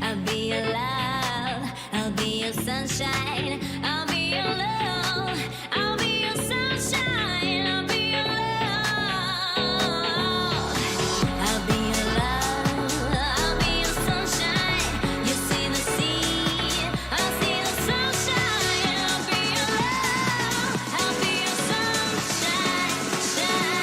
I'll be your love, I'll be your sunshine, I'll be your love, I'll be your sunshine, I'll be your love. I'll be your love, I'll be your sunshine. You see the sea, I'll see the sunshine. I'll be your love, I'll be your sunshine, shine,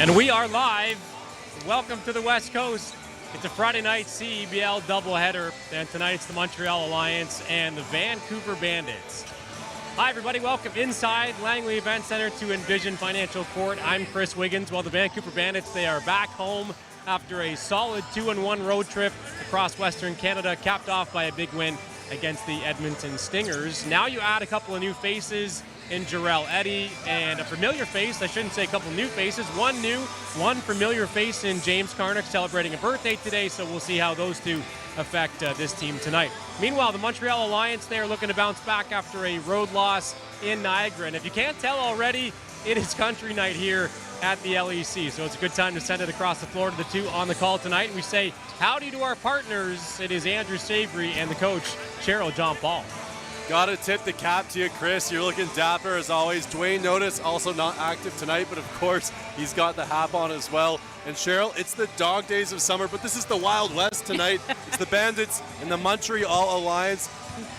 And we are live. Welcome to the West Coast. It's a Friday night CEBL doubleheader, and tonight it's the Montreal Alliance and the Vancouver Bandits. Hi everybody, welcome inside Langley Event Center to Envision Financial Court. I'm Chris Wiggins. Well, the Vancouver Bandits, they are back home after a solid 2-1 road trip across Western Canada, capped off by a big win against the Edmonton Stingers. Now you add a couple of new faces in Jarrell Eddy and a familiar face, I shouldn't say a couple new faces, one new, one familiar face in James Carnick celebrating a birthday today, so we'll see how those two affect this team tonight. Meanwhile, the Montreal Alliance, they are looking to bounce back after a road loss in Niagara, and if you can't tell already, it is country night here at the LEC, so it's a good time to send it across the floor to the two on the call tonight. And we say howdy to our partners. It is Andrew Savory and the coach, Cheryl John Paul. Gotta tip the cap to you, Chris. You're looking dapper as always. Dwayne Notice also not active tonight, but of course he's got the hat on as well. And Cheryl, it's the dog days of summer, but this is the Wild West tonight. It's the Bandits and the Montreal Alliance.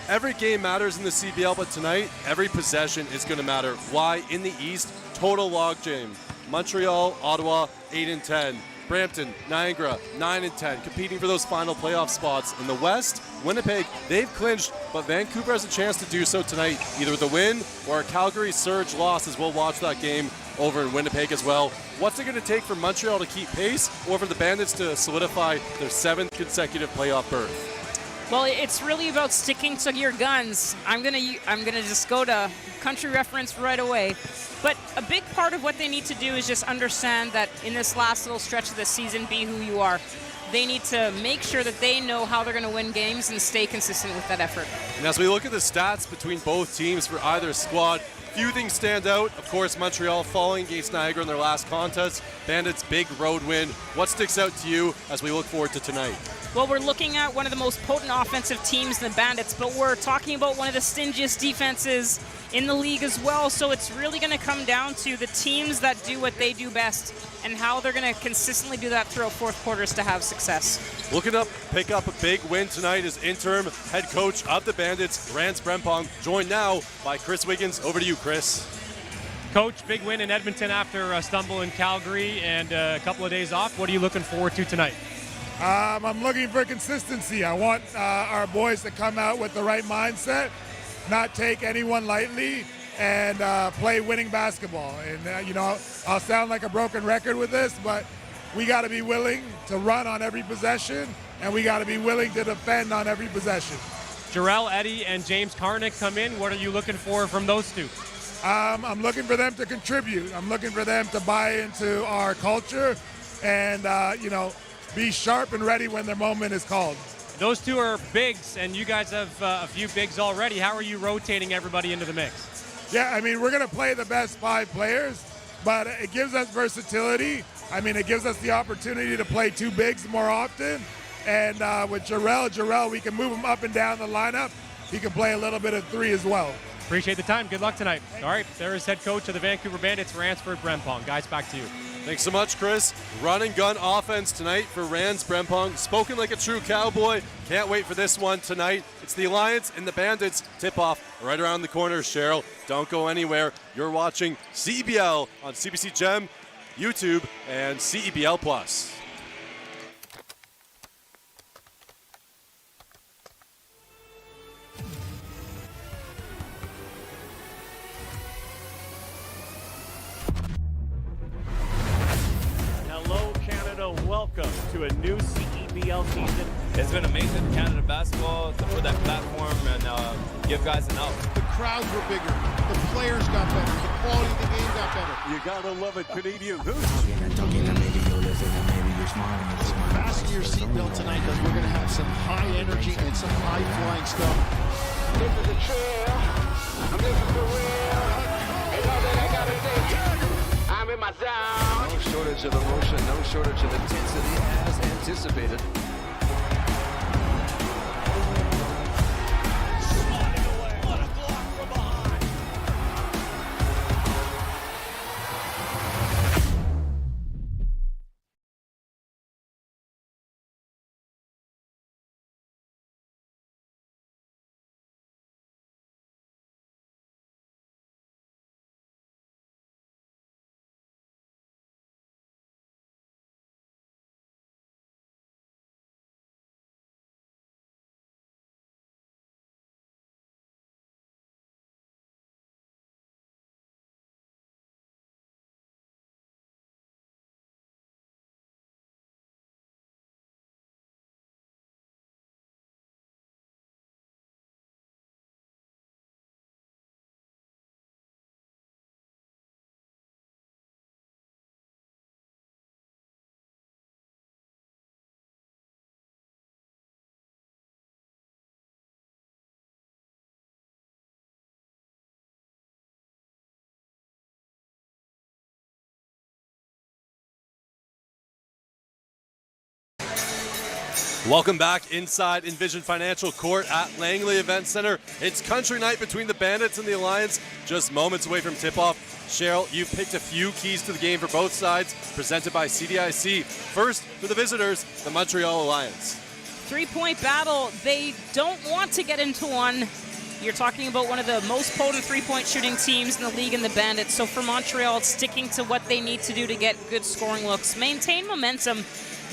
Every game matters in the CBL, but tonight every possession is going to matter. Why? In the East, total logjam. Montreal, Ottawa, 8-10. Brampton, Niagara, 9-10, competing for those final playoff spots. In the West, Winnipeg, they've clinched, but Vancouver has a chance to do so tonight, either with a win or a Calgary Surge loss, as we'll watch that game over in Winnipeg as well. What's it going to take for Montreal to keep pace, or for the Bandits to solidify their 7th consecutive playoff berth? Well, it's really about sticking to your guns. I'm gonna just go to country reference right away. But a big part of what they need to do is just understand that in this last little stretch of the season, be who you are. They need to make sure that they know how they're going to win games and stay consistent with that effort. And as we look at the stats between both teams for either squad, few things stand out. Of course, Montreal falling against Niagara in their last contest. Bandits' big road win. What sticks out to you as we look forward to tonight? Well, we're looking at one of the most potent offensive teams in the Bandits, but we're talking about one of the stingiest defenses in the league as well. So it's really going to come down to the teams that do what they do best and how they're going to consistently do that throughout fourth quarters to have success. Looking up, pick up a big win tonight is interim head coach of the Bandits, Rance Brempong, joined now by Chris Wiggins. Over to you, Chris. Coach, big win in Edmonton after a stumble in Calgary and a couple of days off. What are you looking forward to tonight? I'm looking for consistency. I want our boys to come out with the right mindset, not take anyone lightly, and play winning basketball. And, I'll sound like a broken record with this, but we got to be willing to run on every possession, and we got to be willing to defend on every possession. Jarrell Eddy and James Karnick come in. What are you looking for from those two? I'm looking for them to contribute. I'm looking for them to buy into our culture and, be sharp and ready when their moment is called. Those two are bigs, and you guys have a few bigs already. How are you rotating everybody into the mix? Yeah, we're going to play the best 5 players, but it gives us versatility. It gives us the opportunity to play 2 bigs more often. And with Jarrell, we can move him up and down the lineup. He can play a little bit of 3 as well. Appreciate the time. Good luck tonight. All right, there is head coach of the Vancouver Bandits, Rance Brempong. Guys, back to you. Thanks so much, Chris. Run and gun offense tonight for Rance Brempong. Spoken like a true cowboy. Can't wait for this one tonight. It's the Alliance and the Bandits tip-off right around the corner. Cheryl, don't go anywhere. You're watching CEBL on CBC Gem, YouTube, and CEBL Plus. Welcome to a new CEBL season. It's been amazing, Canada basketball, to put that platform and give guys an out. The crowds were bigger, the players got better, the quality of the game got better. You gotta love it, Canadian Hoops. Fasten your seatbelt tonight because we're gonna have some high energy and some high flying stuff. This is a trail. This is the real. Ain't all that I gotta say. I'm in my zone. No shortage of emotion, no shortage of intensity as anticipated. Sliding away. What a block from behind. Welcome back inside Envision Financial Court at Langley Event Center. It's country night between the Bandits and the Alliance, just moments away from tip-off. Cheryl, you picked a few keys to the game for both sides, presented by CDIC. First, for the visitors, the Montreal Alliance. 3-point battle. They don't want to get into one. You're talking about one of the most potent 3-point shooting teams in the league in the Bandits. So for Montreal, it's sticking to what they need to do to get good scoring looks. Maintain momentum.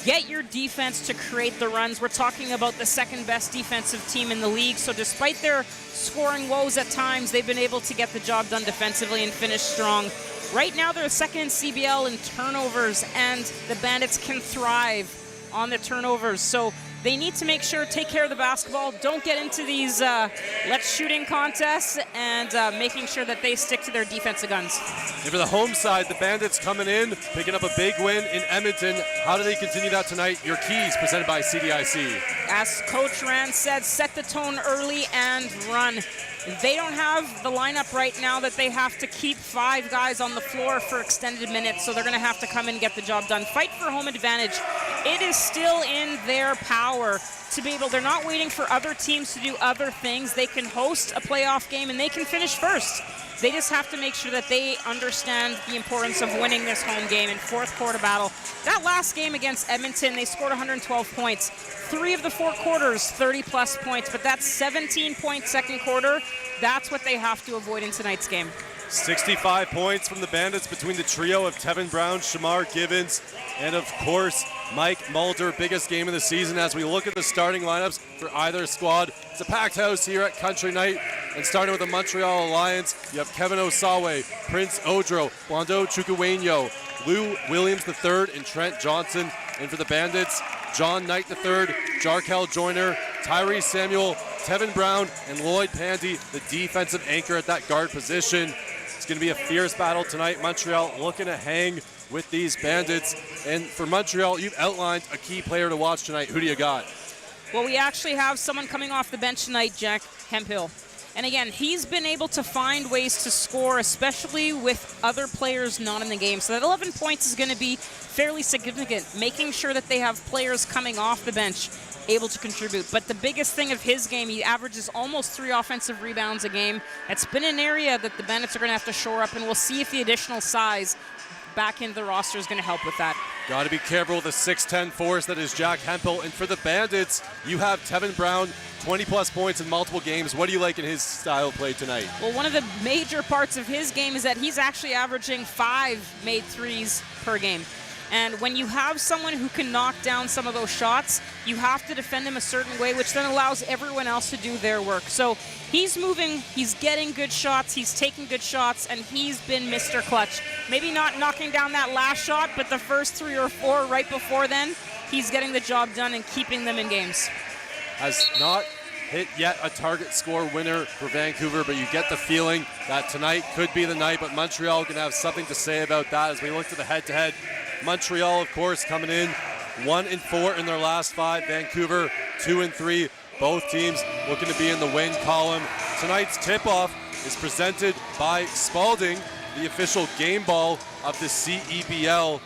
Get your defense to create the runs. We're talking about the second best defensive team in the league. So despite their scoring woes at times, they've been able to get the job done defensively and finish strong. Right now, they're second in CBL in turnovers, and the Bandits can thrive on the turnovers. So they need to make sure, take care of the basketball, don't get into these let's shooting contests, and making sure that they stick to their defensive guns. And for the home side, the Bandits coming in, picking up a big win in Edmonton. How do they continue that tonight? Your keys presented by CDIC. As Coach Rand said, set the tone early and run. They don't have the lineup right now that they have to keep 5 guys on the floor for extended minutes, so they're going to have to come in and get the job done. Fight for home advantage. It is still in their power to be able, they're not waiting for other teams to do other things. They can host a playoff game and they can finish first. They just have to make sure that they understand the importance of winning this home game in fourth quarter battle. That last game against Edmonton, they scored 112 points. 3 of the 4 quarters, 30-plus points, but that 17-point second quarter, that's what they have to avoid in tonight's game. 65 points from the Bandits between the trio of Tevin Brown, Shamar Gibbons, and of course, Mike Mulder. Biggest game of the season as we look at the starting lineups for either squad. It's a packed house here at Country Night. And starting with the Montreal Alliance, you have Kevin Osawe, Prince Odro, Wando Chukwuenyo, Lou Williams III, and Trent Johnson. And for the Bandits, John Knight III, Jarkel Joyner, Tyree Samuel, Tevin Brown, and Lloyd Pandy, the defensive anchor at that guard position. It's going to be a fierce battle tonight. Montreal looking to hang with these Bandits. And for Montreal, you've outlined a key player to watch tonight. Who do you got? Well, we actually have someone coming off the bench tonight, Jack Hemphill. And again, he's been able to find ways to score, especially with other players not in the game. So that 11 points is going to be fairly significant, making sure that they have players coming off the bench able to contribute. But the biggest thing of his game, he averages almost 3 offensive rebounds a game. It's been an area that the Bandits are going to have to shore up, and we'll see if the additional size back into the roster is going to help with that. Got to be careful with the 6'10 force that is Jack Hemphill. And for the Bandits, you have Tevin Brown, 20-plus points in multiple games. What do you like in his style of play tonight? Well, one of the major parts of his game is that he's actually averaging 5 made threes per game. And when you have someone who can knock down some of those shots, you have to defend him a certain way, which then allows everyone else to do their work. So he's moving, he's getting good shots, he's taking good shots, and he's been Mr. Clutch. Maybe not knocking down that last shot, but the first 3 or 4 right before then, he's getting the job done and keeping them in games. Has not hit yet a target score winner for Vancouver, but you get the feeling that tonight could be the night, but Montreal can have something to say about that as we look to the head-to-head. Montreal, of course, coming in 1-4 in their last 5. Vancouver 2-3. Both teams looking to be in the win column. Tonight's tip-off is presented by Spalding, the official game ball of the CEBL.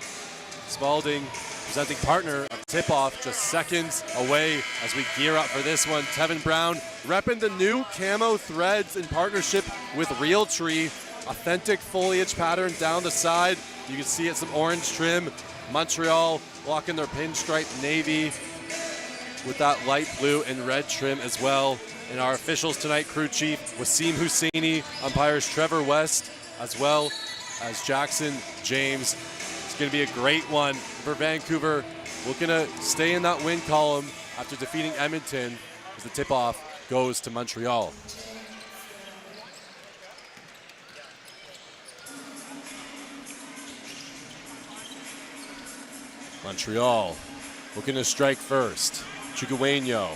Spalding, presenting partner of tip-off, just seconds away as we gear up for this one. Tevin Brown repping the new camo threads in partnership with Realtree. Authentic foliage pattern down the side. You can see it, some orange trim. Montreal walking their pinstripe navy with that light blue and red trim as well. And our officials tonight, crew chief Wasim Husseini, umpires Trevor West, as well as Jackson James. It's going to be a great one for Vancouver. Looking to stay in that win column after defeating Edmonton as the tip-off goes to Montreal. Montreal looking to strike first. Chukwuenyo.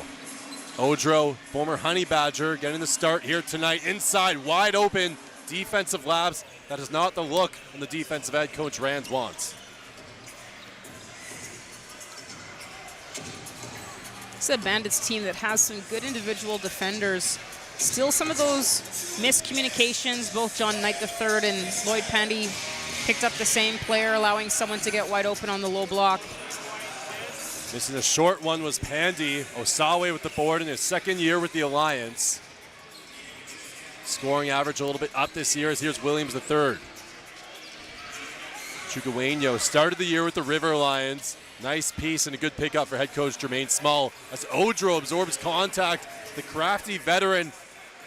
Odro, former Honey Badger, getting the start here tonight. Inside, wide open, defensive labs. That is not the look on the defensive end Coach Rands wants. It's a Bandits team that has some good individual defenders. Still some of those miscommunications, both John Knight III and Lloyd Pandy picked up the same player, allowing someone to get wide open on the low block. Missing a short one was Pandy. Osawe with the board in his second year with the Alliance. Scoring average a little bit up this year as here's Williams III. Chukwuenyo started the year with the River Lions. Nice piece and a good pickup for head coach Jermaine Small as Odro absorbs contact. The crafty veteran,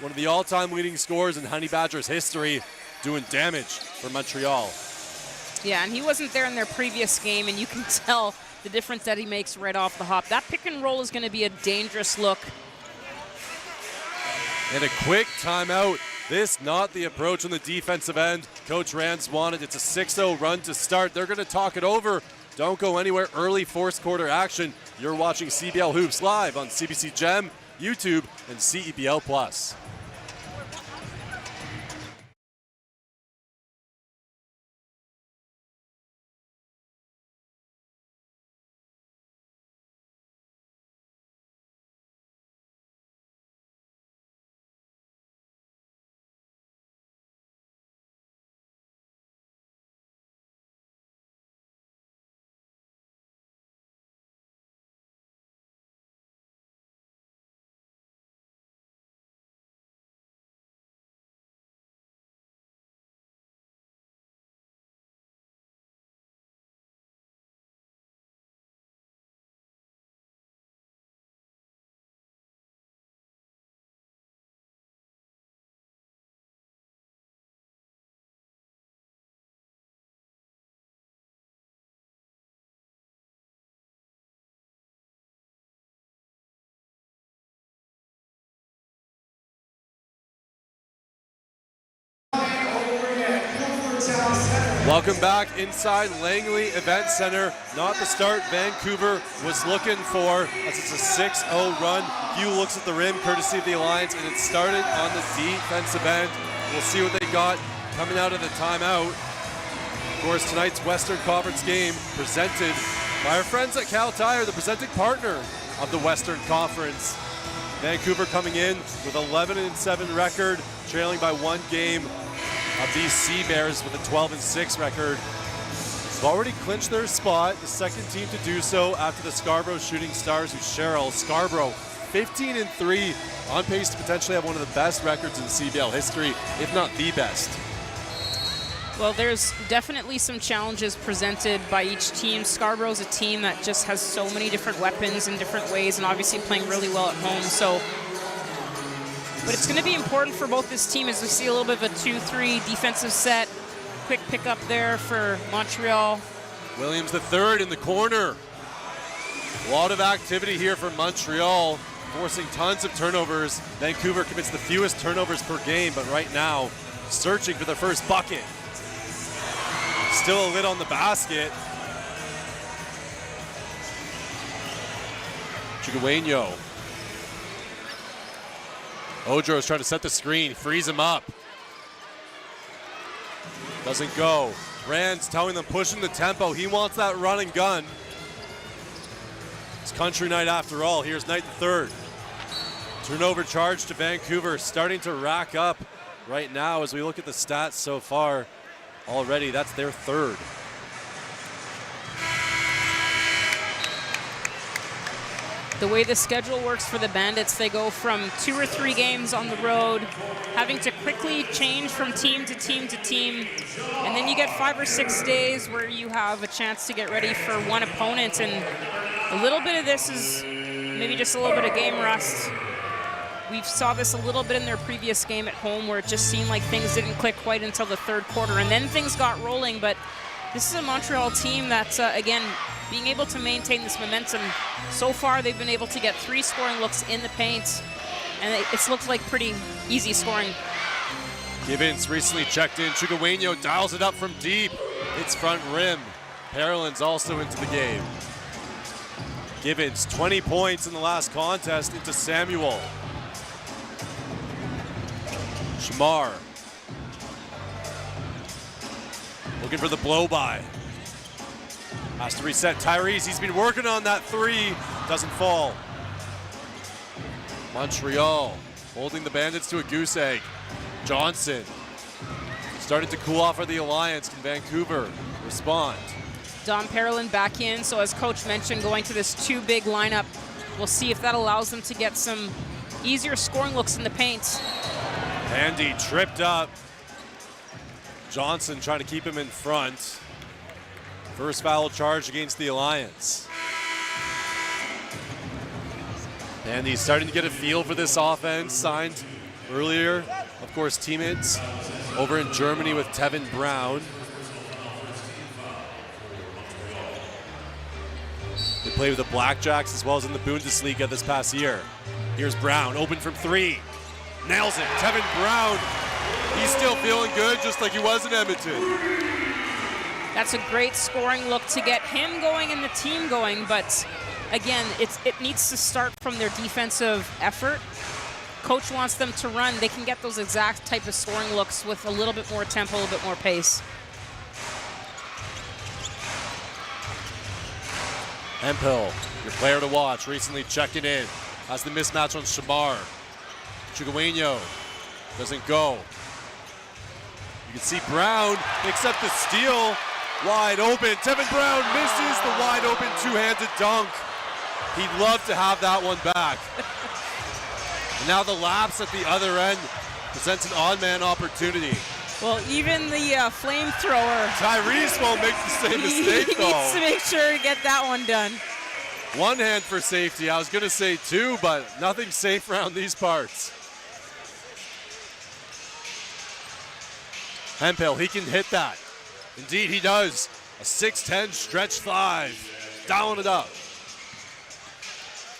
one of the all-time leading scorers in Honey Badgers history, doing damage for Montreal. Yeah, and he wasn't there in their previous game, and you can tell the difference that he makes right off the hop. That pick and roll is going to be a dangerous look. And a quick timeout. This not the approach on the defensive end Coach Rands wanted. It's a 6-0 run to start. They're going to talk it over Don't go anywhere. Early fourth quarter action. You're watching CBL Hoops live on CBC Gem, YouTube, and CEBL Plus. Welcome back inside Langley Event Center. Not the start Vancouver was looking for, as it's a 6-0 run. Few looks at the rim, courtesy of the Alliance, and it started on the defensive end. We'll see what they got coming out of the timeout. Of course, tonight's Western Conference game presented by our friends at Cal Tire, the presenting partner of the Western Conference. Vancouver coming in with 11-7 record, trailing by 1 game of these Sea Bears with a 12-6 record. They've already clinched their spot, the second team to do so after the Scarborough Shooting Stars, who's Cheryl. Scarborough 15-3, on pace to potentially have one of the best records in CBL history, if not the best. Well, there's definitely some challenges presented by each team. Scarborough's a team that just has so many different weapons in different ways, and obviously playing really well at home. But it's going to be important for both this team as we see a little bit of a 2-3 defensive set. Quick pickup there for Montreal. Williams the third in the corner. A lot of activity here for Montreal, forcing tons of turnovers. Vancouver commits the fewest turnovers per game, but right now, searching for the first bucket. Still a lid on the basket. Chigueño. Odro's trying to set the screen, frees him up. Doesn't go. Rand's telling them, pushing the tempo. He wants that run and gun. It's country night after all. Here's night third. Turnover charge to Vancouver, starting to rack up right now as we look at the stats so far. Already, that's their third. The way the schedule works for the Bandits, they go from 2 or 3 games on the road, having to quickly change from team to team to team, and then you get 5 or 6 days where you have a chance to get ready for one opponent, and a little bit of this is maybe just a little bit of game rust. We saw this a little bit in their previous game at home where it just seemed like things didn't click quite until the third quarter, and then things got rolling, but this is a Montreal team that's, again, being able to maintain this momentum. So far, they've been able to get 3 scoring looks in the paint, and it's looked like pretty easy scoring. Gibbons recently checked in. Chigueño dials it up from deep. It's front rim. Parolin's also into the game. Gibbons, 20 points in the last contest into Samuel. Shamar. Looking for the blow-by. Has to reset Tyrese. He's been working on that 3. Doesn't fall. Montreal holding the Bandits to a goose egg. Johnson starting to cool off for the Alliance. Can Vancouver respond? Dom Parolin back in, so as Coach mentioned, going to this 2-big lineup. We'll see if that allows them to get some easier scoring looks in the paint. Andy tripped up. Johnson trying to keep him in front. First foul charge against the Alliance. Andy's starting to get a feel for this offense, signed earlier. Of course, teammates over in Germany with Tevin Brown. They played with the Blackjacks as well as in the Bundesliga this past year. Here's Brown, open from 3. Nails it, Tevin Brown. He's still feeling good just like he was in Edmonton. That's a great scoring look to get him going and the team going, but again, it needs to start from their defensive effort. Coach wants them to run. They can get those exact type of scoring looks with a little bit more tempo, a little bit more pace. Hemphill, your player to watch, recently checking in. Has the mismatch on Shamar. Chigueño doesn't go. You can see Brown picks up the steal. Wide open. Tevin Brown misses the wide open two-handed dunk. He'd love to have that one back. And now the lapse at the other end presents an odd-man opportunity. Well, even the flamethrower. Tyrese won't make the same mistake, though. He needs to make sure to get that one done. One hand for safety. I was going to say two, but nothing's safe around these parts. Hemphill, he can hit that. Indeed, he does. A 6'10 stretch 5. Dialing it up.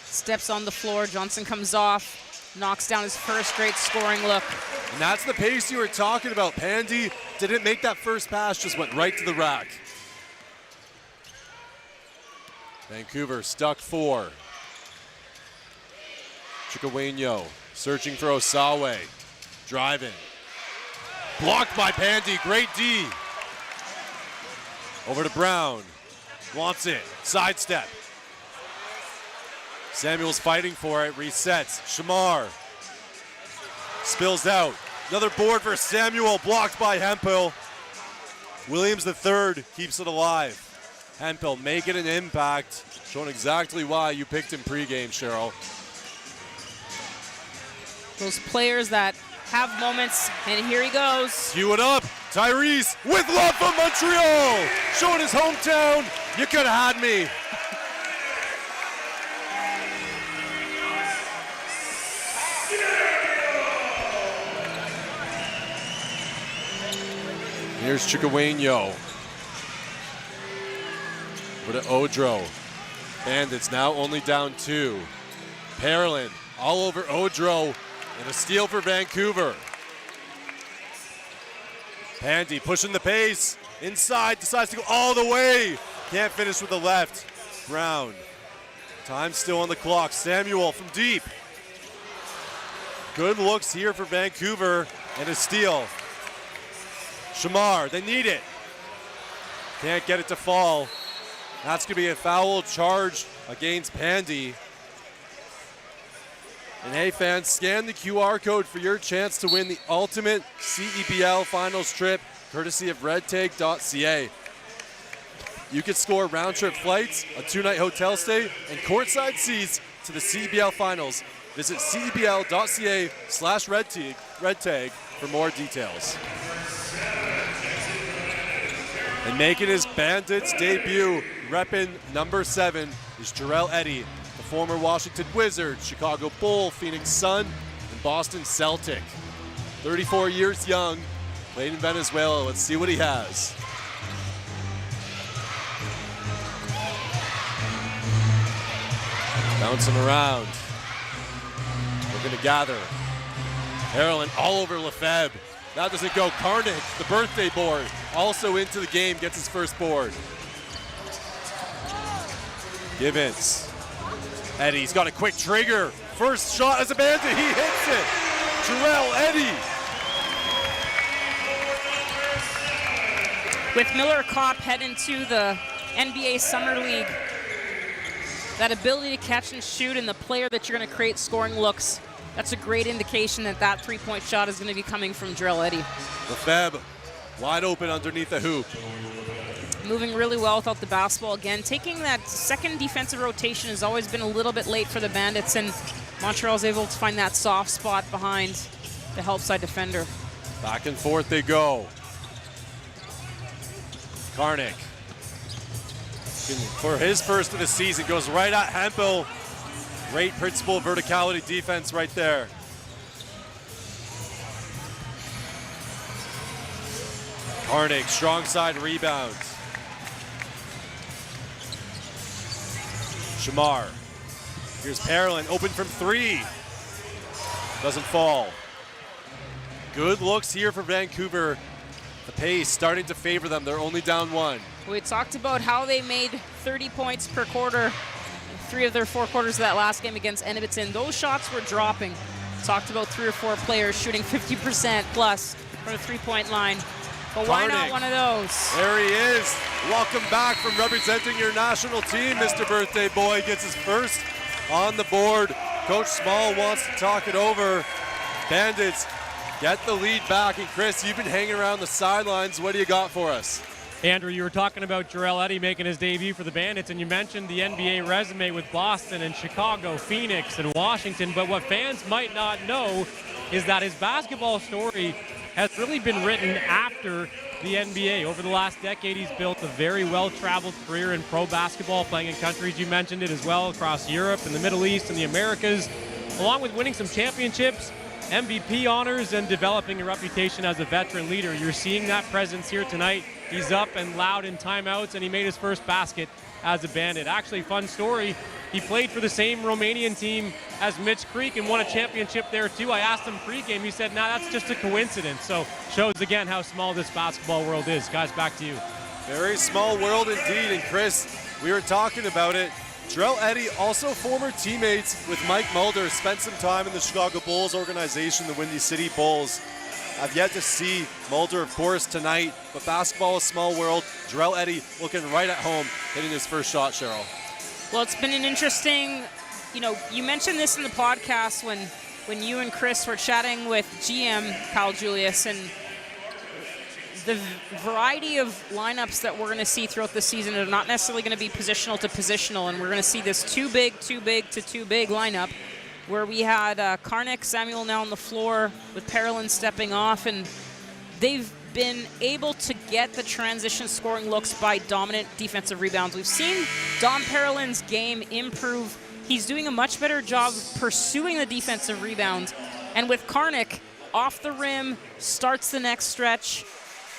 Steps on the floor. Johnson comes off. Knocks down his first great scoring look. And that's the pace you were talking about. Pandy didn't make that first pass, just went right to the rack. Vancouver stuck 4. Chigueño searching for Osawe. Driving. Blocked by Pandy. Great D. Over to Brown. Wants it. Sidestep. Samuel's fighting for it. Resets. Shamar. Spills out. Another board for Samuel. Blocked by Hemphill. Williams III keeps it alive. Hemphill making an impact. Showing exactly why you picked him pregame, Cheryl. Those players that have moments, and here he goes. Cue it up. Tyrese with love from Montreal. Showing his hometown. You could have had me. Here's Chigueño. Over to Odro. Bandits now only down 2. Parolin all over Odro. And a steal for Vancouver. Pandy pushing the pace. Inside, decides to go all the way. Can't finish with the left. Brown. Time still on the clock. Samuel from deep. Good looks here for Vancouver. And a steal. Shamar, they need it. Can't get it to fall. That's going to be a foul charge against Pandy. And hey fans, scan the QR code for your chance to win the ultimate CEBL finals trip, courtesy of redtag.ca. You can score round-trip flights, a 2-night hotel stay, and courtside seats to the CEBL finals. Visit cebl.ca/redtag for more details. And making his Bandits debut, repping number 7, is Jarrell Eddy, the former Washington Wizard, Chicago Bull, Phoenix Sun, and Boston Celtic. 34 years young, played in Venezuela. Let's see what he has. Bouncing around. Looking to gather. Parolin all over Lefebvre. That doesn't go. Carnage, the birthday board, also into the game, gets his first board. Givens. Eddy's got a quick trigger. First shot as a Bandit, he hits it. Jarrell Eddy. With Miller Kopp heading to the NBA Summer League, that ability to catch and shoot and the player that you're going to create scoring looks, that's a great indication that that three-point shot is going to be coming from Jarrell Eddy. Lefebvre, wide open underneath the hoop. Moving really well without the basketball again. Taking that second defensive rotation has always been a little bit late for the Bandits, and Montreal's able to find that soft spot behind the help side defender. Back and forth they go. Karnik, for his first of the season, goes right at Hemphill. Great principle verticality defense right there. Karnik, strong side rebound. Shamar. Here's Parolin, open from 3. Doesn't fall. Good looks here for Vancouver. The pace starting to favor them. They're only down 1. We talked about how they made 30 points per quarter, 3 of their 4 quarters of that last game against Edmonton. Those shots were dropping. Talked about 3 or 4 players shooting 50% plus from the three-point line. But why not one of those? There he is. Welcome back from representing your national team, Mr. Birthday Boy. Gets his first on the board. Coach Small wants to talk it over. Bandits get the lead back. And Chris, you've been hanging around the sidelines. What do you got for us? Andrew, you were talking about Jarrell Eddy making his debut for the Bandits, and you mentioned the NBA resume with Boston and Chicago, Phoenix, and Washington. But what fans might not know is that his basketball story has really been written after the NBA. Over the last decade, he's built a very well-traveled career in pro basketball, playing in countries, you mentioned it as well, across Europe and the Middle East and the Americas, along with winning some championships, MVP honors, and developing a reputation as a veteran leader. You're seeing that presence here tonight. He's up and loud in timeouts, and he made his first basket as a Bandit. Actually, fun story, he played for the same Romanian team as Mitch Creek and won a championship there too. I asked him pregame, he said, nah, that's just a coincidence. So shows again how small this basketball world is. Guys, back to you. Very small world indeed. And Chris, we were talking about it. Jarrell Eddy, also former teammates with Mike Mulder, spent some time in the Chicago Bulls organization, the Windy City Bulls. I've yet to see Mulder, of course, tonight, but basketball is a small world. Jarrell Eddy looking right at home, hitting his first shot, Cheryl. Well, it's been an interesting, you mentioned this in the podcast when you and Chris were chatting with GM Kyle Julius, and the variety of lineups that we're going to see throughout the season are not necessarily going to be positional to positional, and we're going to see this too big to too big lineup where we had Karnik, Samuel now on the floor with Parolin stepping off, and they've been able to get the transition scoring looks by dominant defensive rebounds. We've seen Dom Parolin's game improve. He's doing a much better job pursuing the defensive rebound, and with Karnik off the rim, starts the next stretch.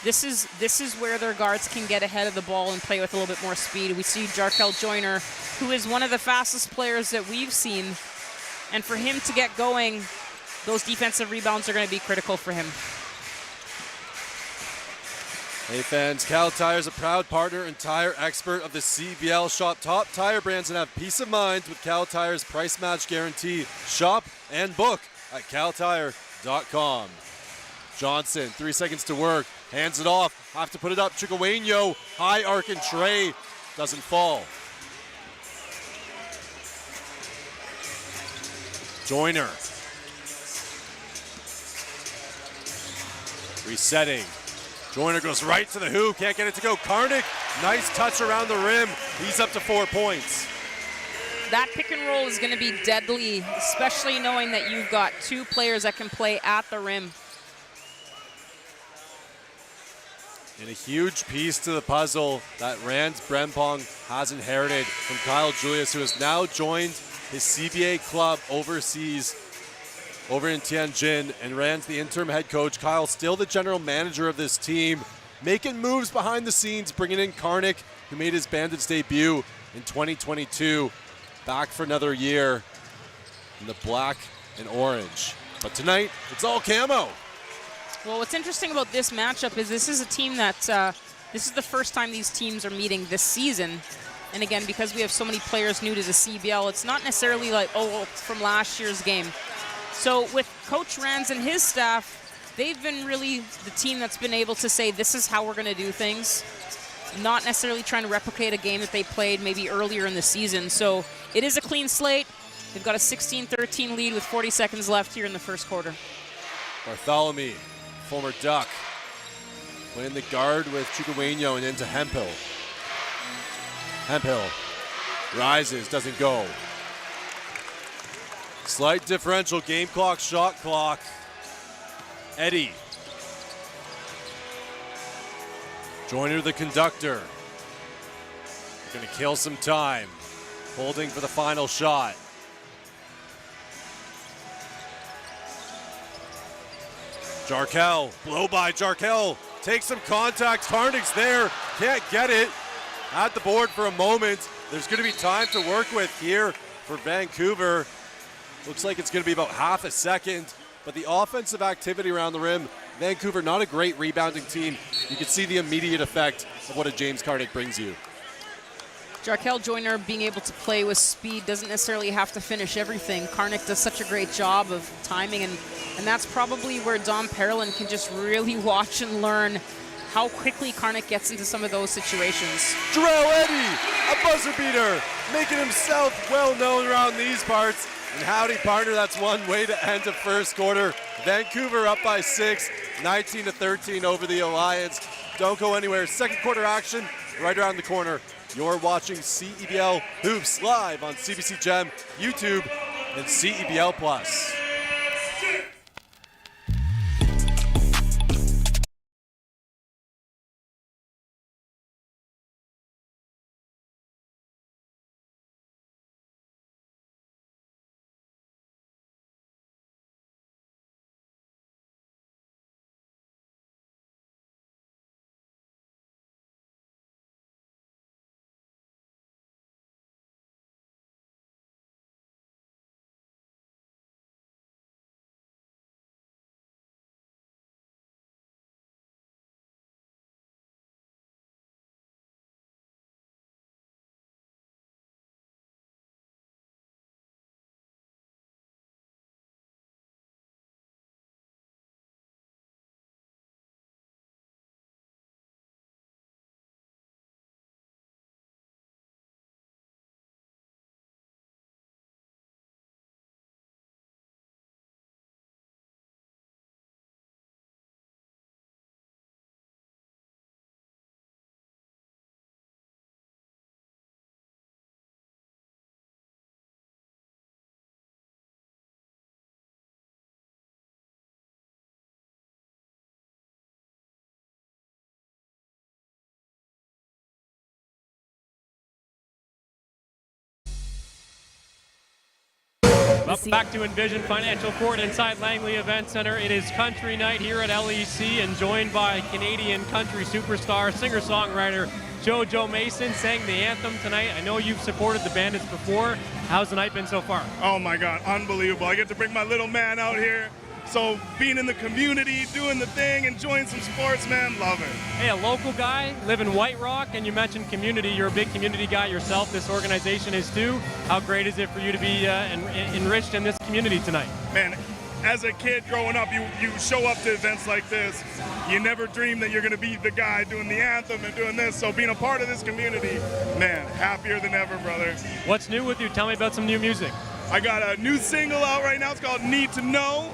This is where their guards can get ahead of the ball and play with a little bit more speed. We see Jarkel Joyner, who is one of the fastest players that we've seen, and for him to get going, those defensive rebounds are going to be critical for him. Hey fans, Cal Tire is a proud partner and tire expert of the CEBL. Shop top tire brands and have peace of mind with Cal Tire's price match guarantee. Shop and book at caltire.com. Johnson, 3 seconds to work, hands it off, have to put it up. Chicoeño, high arc and tray, doesn't fall. Joyner. Resetting. Joyner goes right to the hoop, can't get it to go. Karnik, nice touch around the rim. He's up to 4 points. That pick and roll is going to be deadly, especially knowing that you've got 2 players that can play at the rim. And a huge piece to the puzzle that Rand Brempong has inherited from Kyle Julius, who has now joined his CBA club overseas over in Tianjin, and Rand's the interim head coach. Kyle's still the general manager of this team, making moves behind the scenes, bringing in Karnik, who made his Bandits debut in 2022, back for another year in the black and orange. But tonight, it's all camo. Well, what's interesting about this matchup is this is a team that, this is the first time these teams are meeting this season. And again, because we have so many players new to the CBL, it's not necessarily like, oh, it's from last year's game. So with Coach Rands and his staff, they've been really the team that's been able to say, this is how we're going to do things. Not necessarily trying to replicate a game that they played maybe earlier in the season. So it is a clean slate. They've got a 16-13 lead with 40 seconds left here in the first quarter. Bartholomew, former Duck, playing the guard with Chicoeño and into Hemphill. Hemphill rises, doesn't go. Slight differential, game clock, shot clock. Eddy. Joyner the conductor. Gonna kill some time. Holding for the final shot. Jarkel, blow by Jarkel. Takes some contact, Karnik's there, can't get it. At the board for a moment. There's gonna be time to work with here for Vancouver. Looks like it's going to be about half a second, but the offensive activity around the rim Vancouver, not a great rebounding team. You can see the immediate effect of what a James Cardick brings you. Jarkel Joyner being able to play with speed doesn't necessarily have to finish everything. Carnick does such a great job of timing, and that's probably where Dom Perlin can just really watch and learn how quickly Carnick gets into some of those situations. Jarrell Eddy, a buzzer beater, making himself well known around these parts. And howdy, partner, that's one way to end the first quarter. Vancouver up by 6, 19-13 over the Alliance. Don't go anywhere. Second quarter action right around the corner. You're watching CEBL Hoops live on CBC Gem, YouTube, and CEBL Plus. Welcome back to Envision Financial Court inside Langley Event Center. It is country night here at LEC and joined by Canadian country superstar, singer-songwriter JoJo Mason sang the anthem tonight. I know you've supported the Bandits before. How's the night been so far? Oh my God, unbelievable. I get to bring my little man out here. So being in the community, doing the thing, enjoying some sports, man, love it. Hey, a local guy, live in White Rock, and you mentioned community. You're a big community guy yourself. This organization is too. How great is it for you to be enriched in this community tonight? Man, as a kid growing up, you show up to events like this. You never dream that you're going to be the guy doing the anthem and doing this. So being a part of this community, man, happier than ever, brother. What's new with you? Tell me about some new music. I got a new single out right now. It's called Need to Know.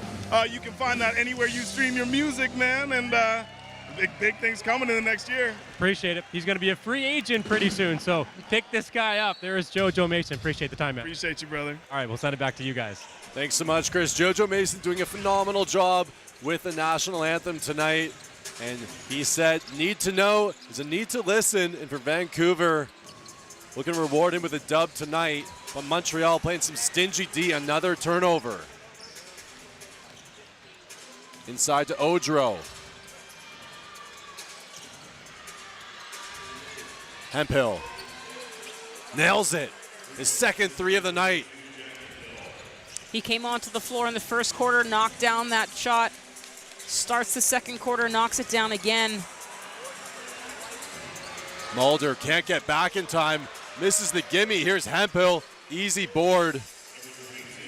You can find that anywhere you stream your music, man, and big things coming in the next year. Appreciate it. He's going to be a free agent pretty soon, so pick this guy up. There is JoJo Mason. Appreciate the time, man. Appreciate you, brother. All right, we'll send it back to you guys. Thanks so much, Chris. JoJo Mason doing a phenomenal job with the national anthem tonight. And he said, need to know is a need to listen. And for Vancouver, looking to reward him with a dub tonight. But Montreal playing some stingy D, another turnover. Inside to Odro. Hemphill nails it. His second three of the night. He came onto the floor in the first quarter, knocked down that shot, starts the second quarter, knocks it down again. Mulder can't get back in time, misses the gimme. Here's Hemphill, easy board.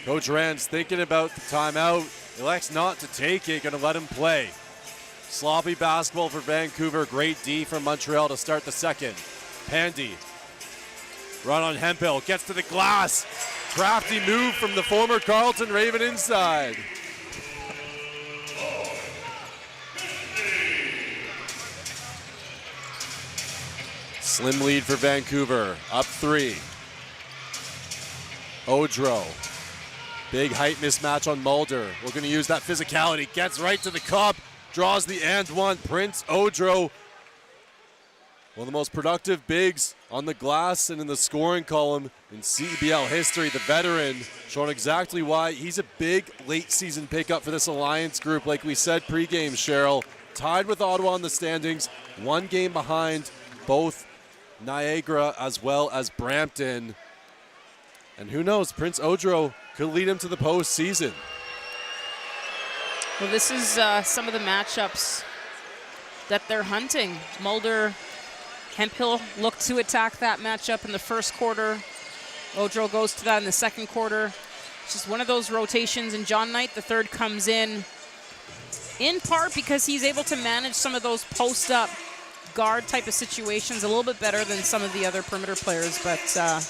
Coach Rand's thinking about the timeout. Elects not to take it, gonna let him play. Sloppy basketball for Vancouver, great D from Montreal to start the second. Pandy, run on Hemphill, gets to the glass. Crafty move from the former Carleton Raven inside. Slim lead for Vancouver, up 3. Odro. Big height mismatch on Mulder. We're going to use that physicality. Gets right to the cup. Draws the and one. Prince Odro. One of the most productive bigs on the glass and in the scoring column in CEBL history. The veteran showing exactly why he's a big late season pickup for this Alliance group. Like we said pregame, Cheryl. Tied with Ottawa in the standings. One game behind both Niagara as well as Brampton. And who knows, Prince Odro could lead him to the postseason. Well, this is some of the matchups that they're hunting. Mulder, Hemphill look to attack that matchup in the first quarter. Odro goes to that in the second quarter. It's just one of those rotations, and John Knight, the third, comes in part because he's able to manage some of those post-up guard type of situations a little bit better than some of the other perimeter players, but a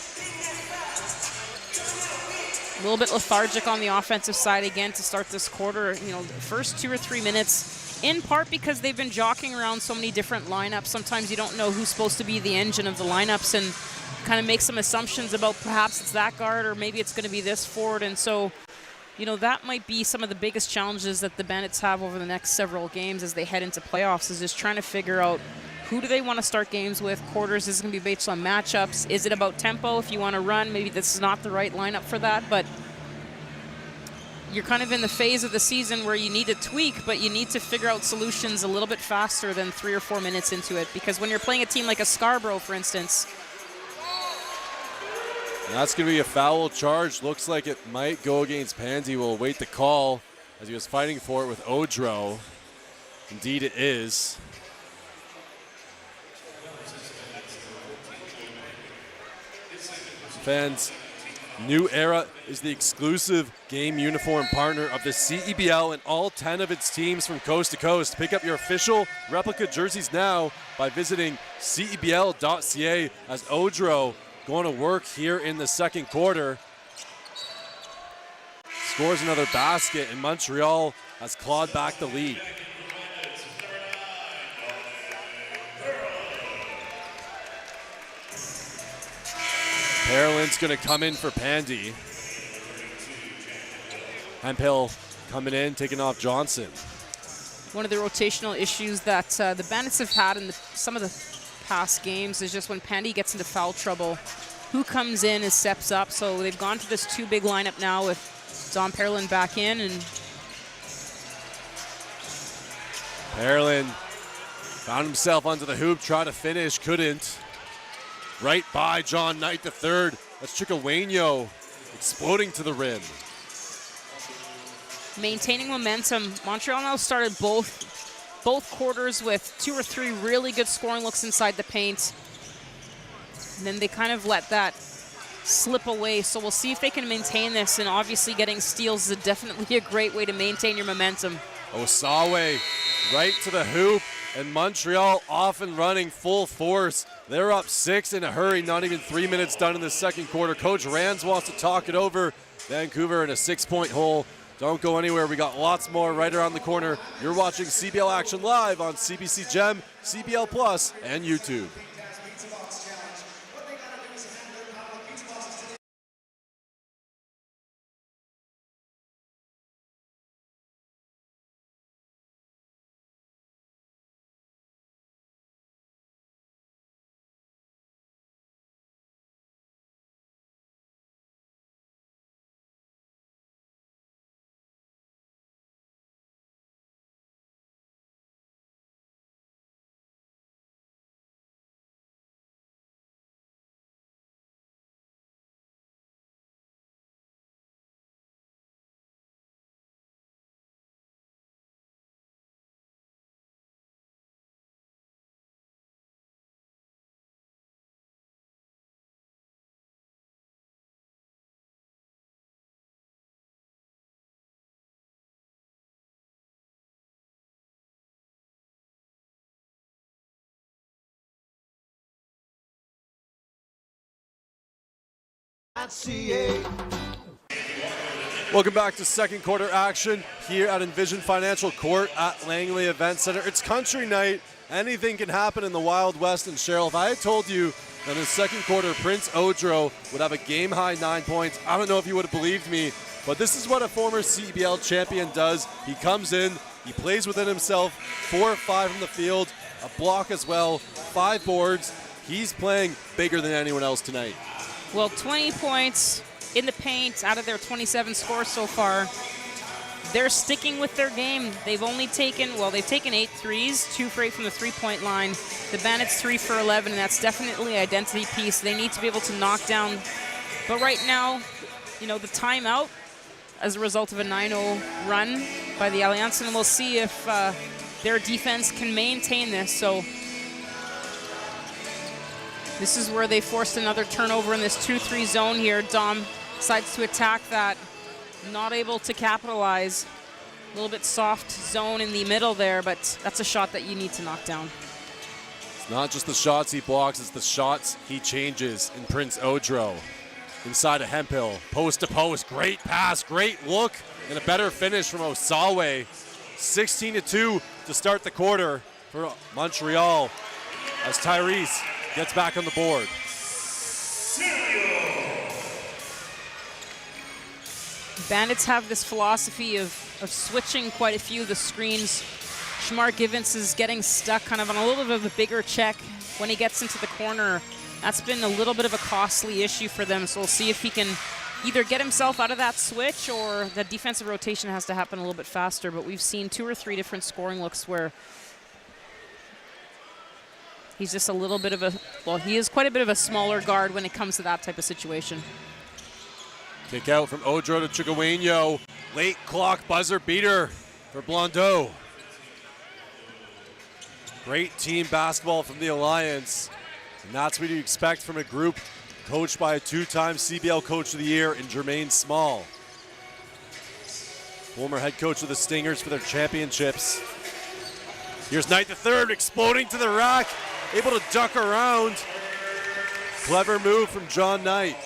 little bit lethargic on the offensive side again to start this quarter. You know, the first 2 or 3 minutes, in part because they've been jockeying around so many different lineups. Sometimes you don't know who's supposed to be the engine of the lineups and kind of make some assumptions about perhaps it's that guard or maybe it's going to be this forward. And so, you know, that might be some of the biggest challenges that the Bandits have over the next several games as they head into playoffs, is just trying to figure out who do they want to start games with. Quarters is going to be based on matchups. Is it about tempo? If you want to run, maybe this is not the right lineup for that, but you're kind of in the phase of the season where you need to tweak, but you need to figure out solutions a little bit faster than 3 or 4 minutes into it, because when you're playing a team like a Scarborough, for instance. And that's going to be a foul charge. Looks like it might go against Pandy. We'll await the call as he was fighting for it with Odro. Indeed it is. Fans, New Era is the exclusive game uniform partner of the CEBL and all 10 of its teams from coast to coast. Pick up your official replica jerseys now by visiting CEBL.ca as Odro going to work here in the second quarter. Scores another basket, and Montreal has clawed back the lead. Pearland's going to come in for Pandy. Hemphill coming in, taking off Johnson. One of the rotational issues that the Bandits have had in some of the past games is just when Pandy gets into foul trouble, who comes in and steps up. So they've gone to this 2 big lineup now with Dom Pearland back in, and Pearland found himself under the hoop, tried to finish, couldn't. Right by John Knight III. That's Chickawayno exploding to the rim. maintaining momentum. Montreal now started both quarters with 2 or 3 really good scoring looks inside the paint. And then they kind of let that slip away. So we'll see if they can maintain this. And obviously getting steals is definitely a great way to maintain your momentum. Osawe right to the hoop, and Montreal off and running full force. They're up 6 in a hurry, not even 3 minutes done in the second quarter. Coach Rands wants to talk it over. Vancouver in a 6-point hole. Don't go anywhere. We got lots more right around the corner. You're watching CBL action live on CBC Gem, CBL Plus, and YouTube. Welcome back to second quarter action here at Envision Financial Court at Langley Event Center. It's country night. Anything can happen in the Wild West. And Cheryl, if I had told you that in the second quarter Prince Odro would have a game-high 9 points, I don't know if you would have believed me, but this is what a former CEBL champion does. He comes in, he plays within himself, 4 or 5 from the field, a block as well, 5 boards. He's playing bigger than anyone else tonight. Well, 20 points in the paint out of their 27 scores so far. They're sticking with their game. They've only taken, they've taken 8 threes, 2 for 8 from the three-point line. The Bandits 3 for 11, and that's definitely an identity piece. They need to be able to knock down. But right now, the timeout as a result of a 9-0 run by the Alliance, and we'll see if their defense can maintain this. So this is where they forced another turnover in this 2-3 zone here. Dom decides to attack that, not able to capitalize. A little bit soft zone in the middle there, but that's a shot that you need to knock down. It's not just the shots he blocks, it's the shots he changes in Prince Odro. Inside of Hemphill, post to post, great pass, great look, and a better finish from Osawe. 16-2 to start the quarter for Montreal as Tyrese gets back on the board. Bandits have this philosophy of switching quite a few of the screens. Shamar Givens is getting stuck kind of on a little bit of a bigger check when he gets into the corner. That's been a little bit of a costly issue for them, so we'll see if he can either get himself out of that switch or the defensive rotation has to happen a little bit faster. But we've seen 2 or 3 different scoring looks where he's just a little bit of a, well, he is quite a bit of a smaller guard when it comes to that type of situation. Kick out from Odro to Chigueño. Late clock buzzer beater for Blondeau. Great team basketball from the Alliance. And that's what you expect from a group coached by a 2-time CBL Coach of the Year in Jermaine Small. Former head coach of the Stingers for their championships. Here's Knight III exploding to the rack, able to duck around. Clever move from John Knight.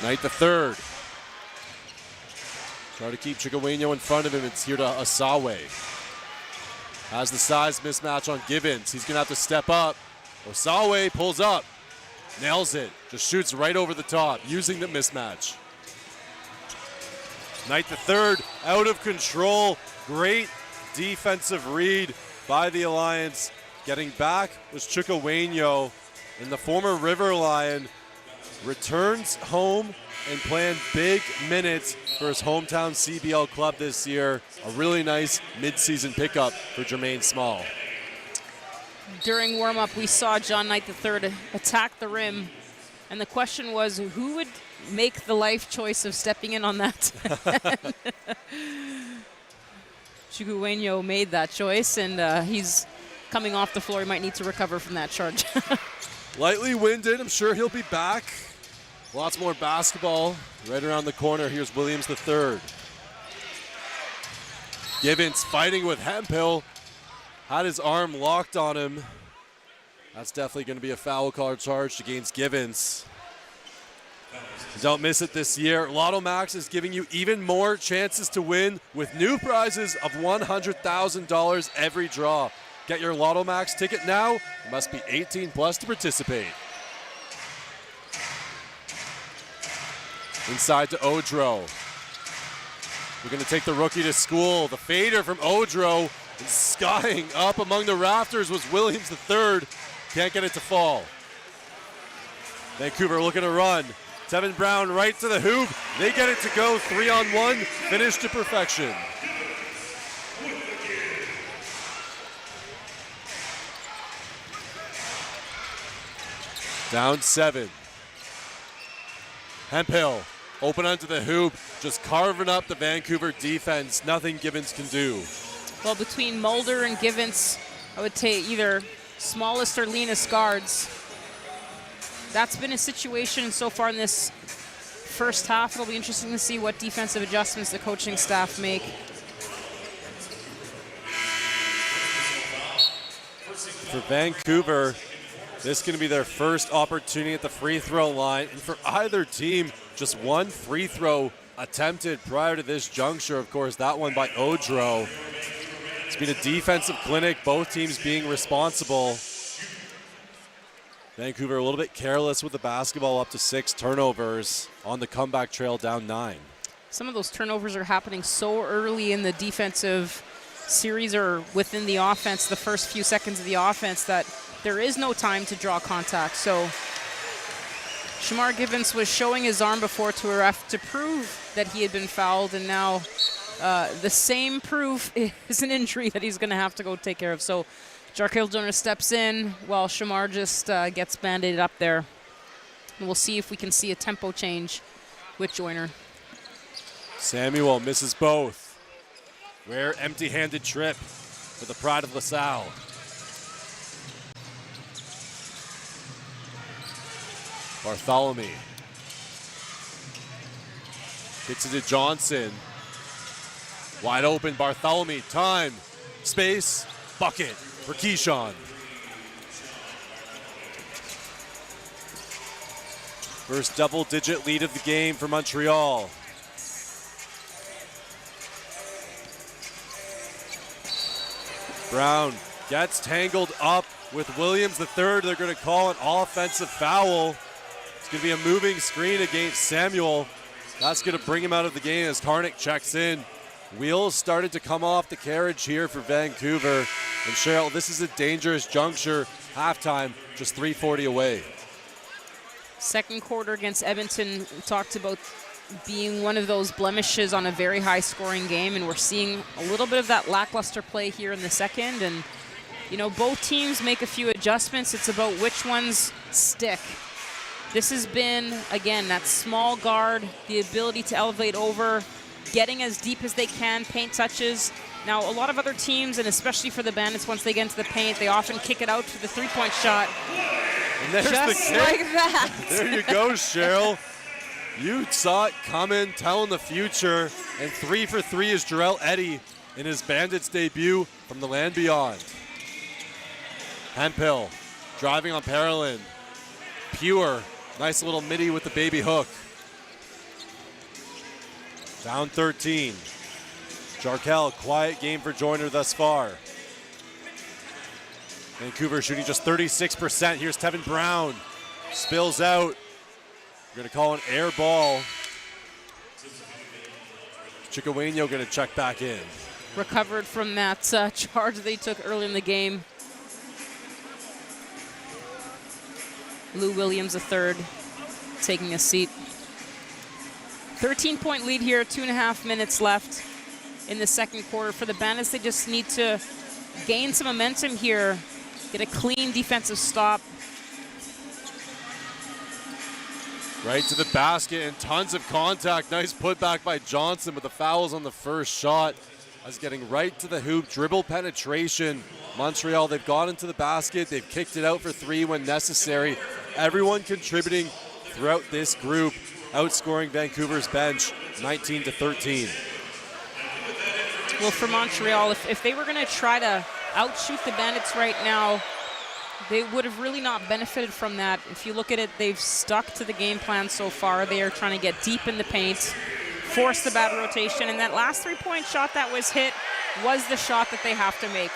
Knight III. Try to keep Chigueño in front of him. It's here to Osawe. Has the size mismatch on Givens. He's going to have to step up. Osawe pulls up. Nails it. Just shoots right over the top using the mismatch. Knight III out of control. Great defensive read by the Alliance. Getting back was Chigueño, and the former River Lion returns home and playing big minutes for his hometown CBL club this year. A really nice midseason pickup for Jermaine Small. During warm-up, we saw John Knight III attack the rim, and the question was, who would make the life choice of stepping in on that? Chigueño made that choice, and he's coming off the floor. He might need to recover from that charge. Lightly winded. I'm sure he'll be back. Lots more basketball right around the corner. Here's Williams III. Givens fighting with Hemphill. Had his arm locked on him. That's definitely going to be a foul call charged against Givens. Don't miss it this year. Lotto Max is giving you even more chances to win with new prizes of $100,000 every draw. Get your Lotto Max ticket now. You must be 18 plus to participate. Inside to Odro. We're going to take the rookie to school. The fader from Odro, and skying up among the rafters was Williams III. Can't get it to fall. Vancouver looking to run. Tevin Brown right to the hoop. They get it to go 3-on-1. Finish to perfection. Down 7. Hemphill open onto the hoop, just carving up the Vancouver defense. Nothing Givens can do. Well, between Mulder and Givens, I would take either smallest or leanest guards. That's been a situation so far in this first half. It'll be interesting to see what defensive adjustments the coaching staff make. For Vancouver, this is going to be their first opportunity at the free throw line. And for either team, just one free throw attempted prior to this juncture. Of course, that one by Odro. It's been a defensive clinic, both teams being responsible. Vancouver a little bit careless with the basketball, up to 6 turnovers on the comeback trail, down 9. Some of those turnovers are happening so early in the defensive series or within the offense, the first few seconds of the offense, that there is no time to draw contact. So Shamar Givens was showing his arm before to a ref to prove that he had been fouled, and now the same proof is an injury that he's going to have to go take care of. So Jarkel Joner steps in while Shamar just gets banded up there. And we'll see if we can see a tempo change with Joyner. Samuel misses both. Rare empty-handed trip for the pride of LaSalle. Bartholomew. Gets it to Johnson. Wide open, Bartholomew. Time, space, bucket for Keyshawn. First double-digit lead of the game for Montreal. Brown gets tangled up with Williams the third. They're going to call an offensive foul. It's going to be a moving screen against Samuel. That's going to bring him out of the game as Karnik checks in. Wheels started to come off the carriage here for Vancouver. And Cheryl, this is a dangerous juncture. Halftime, just 3:40 away. Second quarter against Edmonton, we talked about being one of those blemishes on a very high-scoring game, and we're seeing a little bit of that lackluster play here in the second. And, you know, both teams make a few adjustments. It's about which ones stick. This has been, again, that small guard, the ability to elevate over, getting as deep as they can, paint touches. Now, a lot of other teams, and especially for the Bandits, once they get into the paint, they often kick it out for the three-point shot. And there's just the kick. like that. There you go, Cheryl. You saw it coming, telling the future. And 3 for 3 is Jarrell Eddy in his Bandits debut from the land beyond. Hemphill driving on Parolin. Pure, nice little midi with the baby hook. Down 13. Jarkel, quiet game for Joyner thus far. Vancouver shooting just 36%. Here's Tevin Brown. Spills out. We're going to call an air ball. Chickaweno going to check back in. Recovered from that charge they took early in the game. Lou Williams, a third, taking a seat. 13-point lead here, 2.5 minutes left in the second quarter. For the Bandits, they just need to gain some momentum here, get a clean defensive stop. Right to the basket and tons of contact. Nice putback by Johnson, but the foul's on the first shot. As getting right to the hoop, dribble penetration. Montreal, they've gone into the basket. They've kicked it out for three when necessary. Everyone contributing throughout this group, outscoring Vancouver's bench 19-13. Well, for Montreal, if they were going to try to outshoot the Bandits right now, they would have really not benefited from that. If you look at it, they've stuck to the game plan so far. They are trying to get deep in the paint, force the bad rotation, and that last three-point shot that was hit was the shot that they have to make.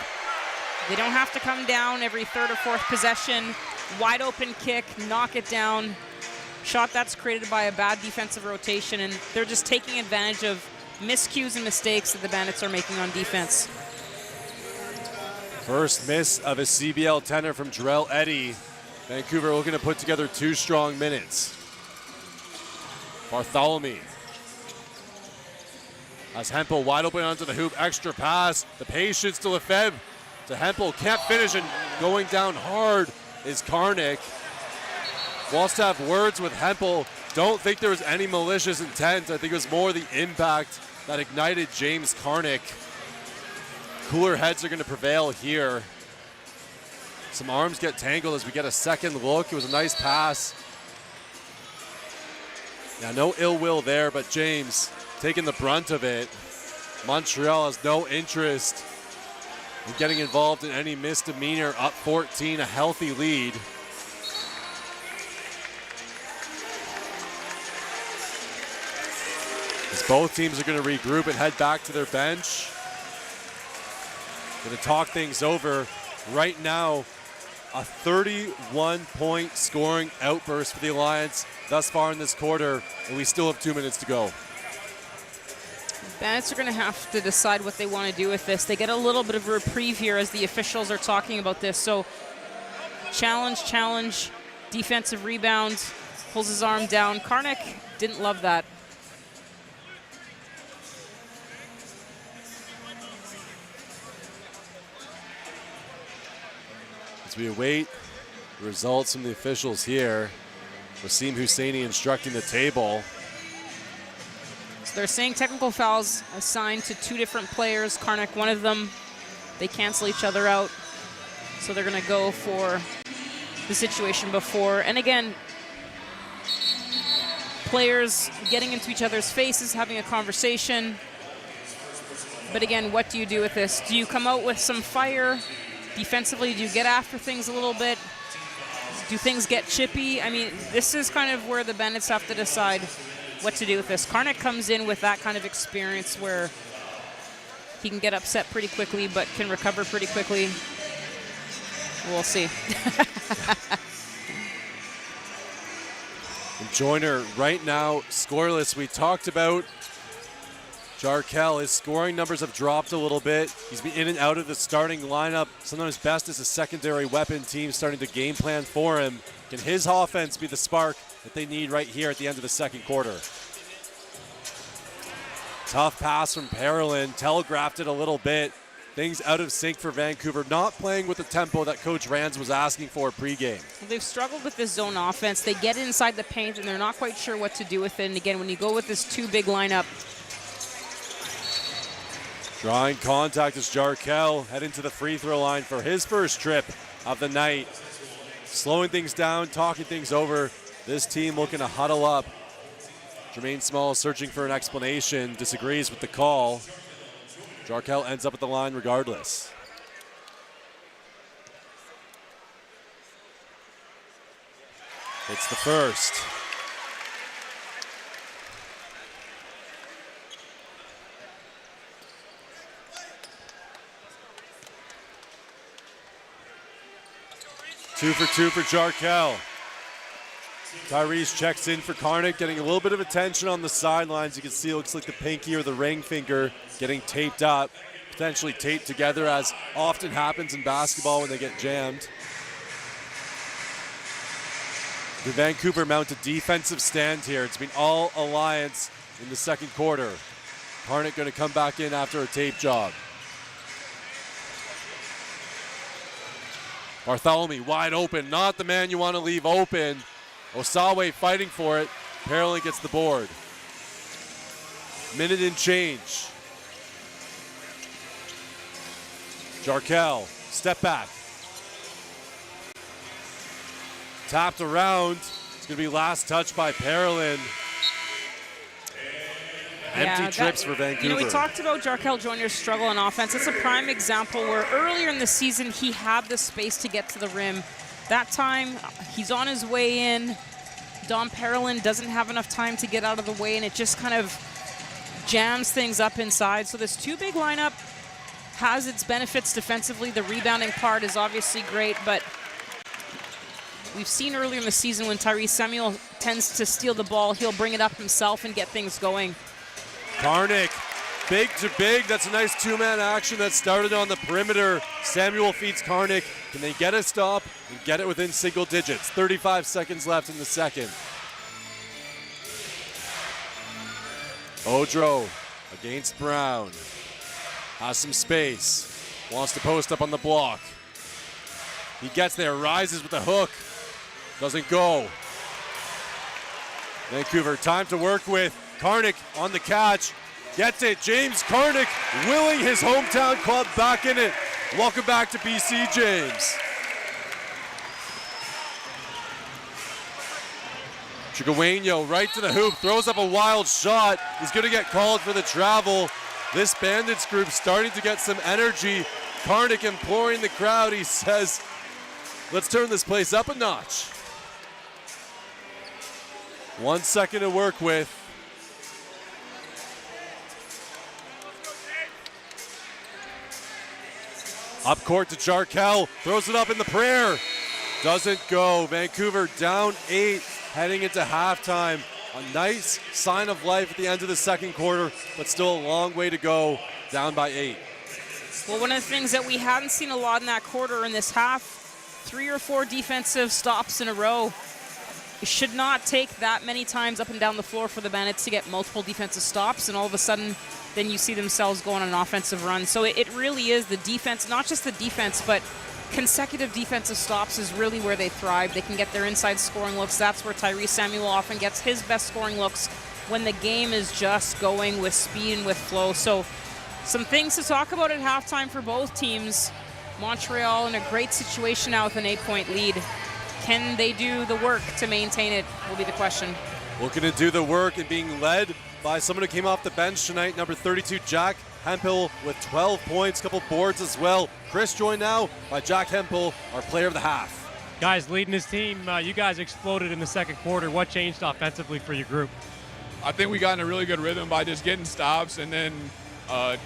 They don't have to come down every third or fourth possession, wide open kick, knock it down. Shot that's created by a bad defensive rotation, and they're just taking advantage of miscues and mistakes that the Bandits are making on defense. First miss of a CBL tenor from Jarrell Eddy. Vancouver looking to put together 2 strong minutes. Bartholomew. As Hempel wide open onto the hoop, extra pass. The patience to Lefebvre. To Hempel, can't finish, and going down hard is Karnik. Wants to have words with Hempel. Don't think there was any malicious intent. I think it was more the impact that ignited James Karnik. Cooler heads are going to prevail here. Some arms get tangled as we get a second look. It was a nice pass. Yeah, no ill will there, but James taking the brunt of it. Montreal has no interest in getting involved in any misdemeanor. Up 14, a healthy lead. As both teams are going to regroup and head back to their bench. Going to talk things over. Right now, a 31-point scoring outburst for the Alliance thus far in this quarter, and we still have 2 minutes to go. Bandits are going to have to decide what they want to do with this. They get a little bit of a reprieve here as the officials are talking about this. So challenge, defensive rebound, pulls his arm down. Karnik didn't love that. As we await the results from the officials here, Wasim Husseini instructing the table. So they're saying technical fouls assigned to two different players. Karnik, one of them. They cancel each other out. So they're going to go for the situation before. And again, players getting into each other's faces, having a conversation. But again, what do you do with this? Do you come out with some fire? Defensively, do you get after things a little bit? Do things get chippy? I mean, this is kind of where the Bandits have to decide what to do with this. Karnik comes in with that kind of experience where he can get upset pretty quickly, but can recover pretty quickly. We'll see. And Joyner right now scoreless. We talked about Jarkel. His scoring numbers have dropped a little bit. He's been in and out of the starting lineup. Sometimes best as a secondary weapon. Team starting to game plan for him. Can his offense be the spark that they need right here at the end of the second quarter? Tough pass from Parolin. Telegraphed it a little bit. Things out of sync for Vancouver. Not playing with the tempo that Coach Rands was asking for pregame. Well, they've struggled with this zone offense. They get inside the paint, and they're not quite sure what to do with it. And again, when you go with this two big lineup, drawing contact as Jarkel heading to the free throw line for his first trip of the night. Slowing things down, talking things over. This team looking to huddle up. Jermaine Small searching for an explanation, disagrees with the call. Jarkel ends up at the line regardless. It's the first. Two for two for Jarkel. Tyrese checks in for Karnik, getting a little bit of attention on the sidelines. You can see it looks like the pinky or the ring finger getting taped up, potentially taped together, as often happens in basketball when they get jammed. The Vancouver mount a defensive stand here. It's been all Alliance in the second quarter. Karnik going to come back in after a tape job. Bartholomew wide open, not the man you want to leave open. Osawe fighting for it. Parolin gets the board. Minute and change. Jarkel, step back. Tapped around. It's going to be last touch by Parolin. Empty trips for Vancouver. You know, we talked about Jarkel Jr.'s struggle on offense. It's a prime example where earlier in the season he had the space to get to the rim. That time, he's on his way in. Dom Parolin doesn't have enough time to get out of the way, and it just kind of jams things up inside. So this two-big lineup has its benefits defensively. The rebounding part is obviously great, but we've seen earlier in the season when Tyrese Samuel tends to steal the ball, he'll bring it up himself and get things going. Karnik, big to big. That's a nice two-man action that started on the perimeter. Samuel feeds Karnik. Can they get a stop and get it within single digits? 35 seconds left in the second. Odro against Brown. Has some space. Wants to post up on the block. He gets there, rises with a hook. Doesn't go. Vancouver, time to work with. Karnik on the catch. Gets it. James Karnik willing his hometown club back in it. Welcome back to BC, James. Chigueño right to the hoop. Throws up a wild shot. He's going to get called for the travel. This Bandits group starting to get some energy. Karnik imploring the crowd. He says, let's turn this place up a notch. 1 second to work with. Up court to Jarkel, throws it up in the prayer. Doesn't go. Vancouver down 8, heading into halftime. A nice sign of life at the end of the second quarter, but still a long way to go, down by 8. Well, one of the things that we hadn't seen a lot in that quarter in this half, 3 or 4 defensive stops in a row. It should not take that many times up and down the floor for the Bandits to get multiple defensive stops, and all of a sudden, then you see themselves go on an offensive run. So it really is the defense, not just the defense, but consecutive defensive stops is really where they thrive. They can get their inside scoring looks. That's where Tyrese Samuel often gets his best scoring looks, when the game is just going with speed and with flow. So some things to talk about at halftime for both teams. Montreal in a great situation now with an 8-point lead. Can they do the work to maintain it will be the question. Looking to do the work and being led by someone who came off the bench tonight, number 32, Jack Hemphill, with 12 points, couple boards as well. Chris joined now by Jack Hemphill, our player of the half. Guys leading his team, you guys exploded in the second quarter. What changed offensively for your group? I think we got in a really good rhythm by just getting stops and then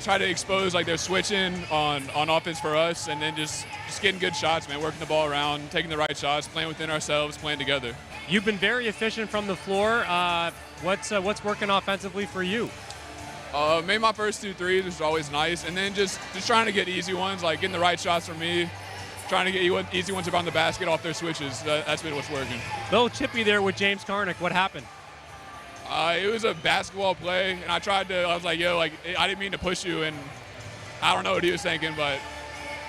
try to expose like they're switching on offense for us, and then just getting good shots, man, working the ball around, taking the right shots, playing within ourselves, playing together. You've been very efficient from the floor. What's working offensively for you? Made my first 2 threes, which is always nice, and then just trying to get easy ones, like getting the right shots for me, trying to get easy ones around the basket off their switches. That's been what's working. Little chippy there with James Karnick. What happened? It was a basketball play, and I was like, yo, like, I didn't mean to push you, and I don't know what he was thinking, but,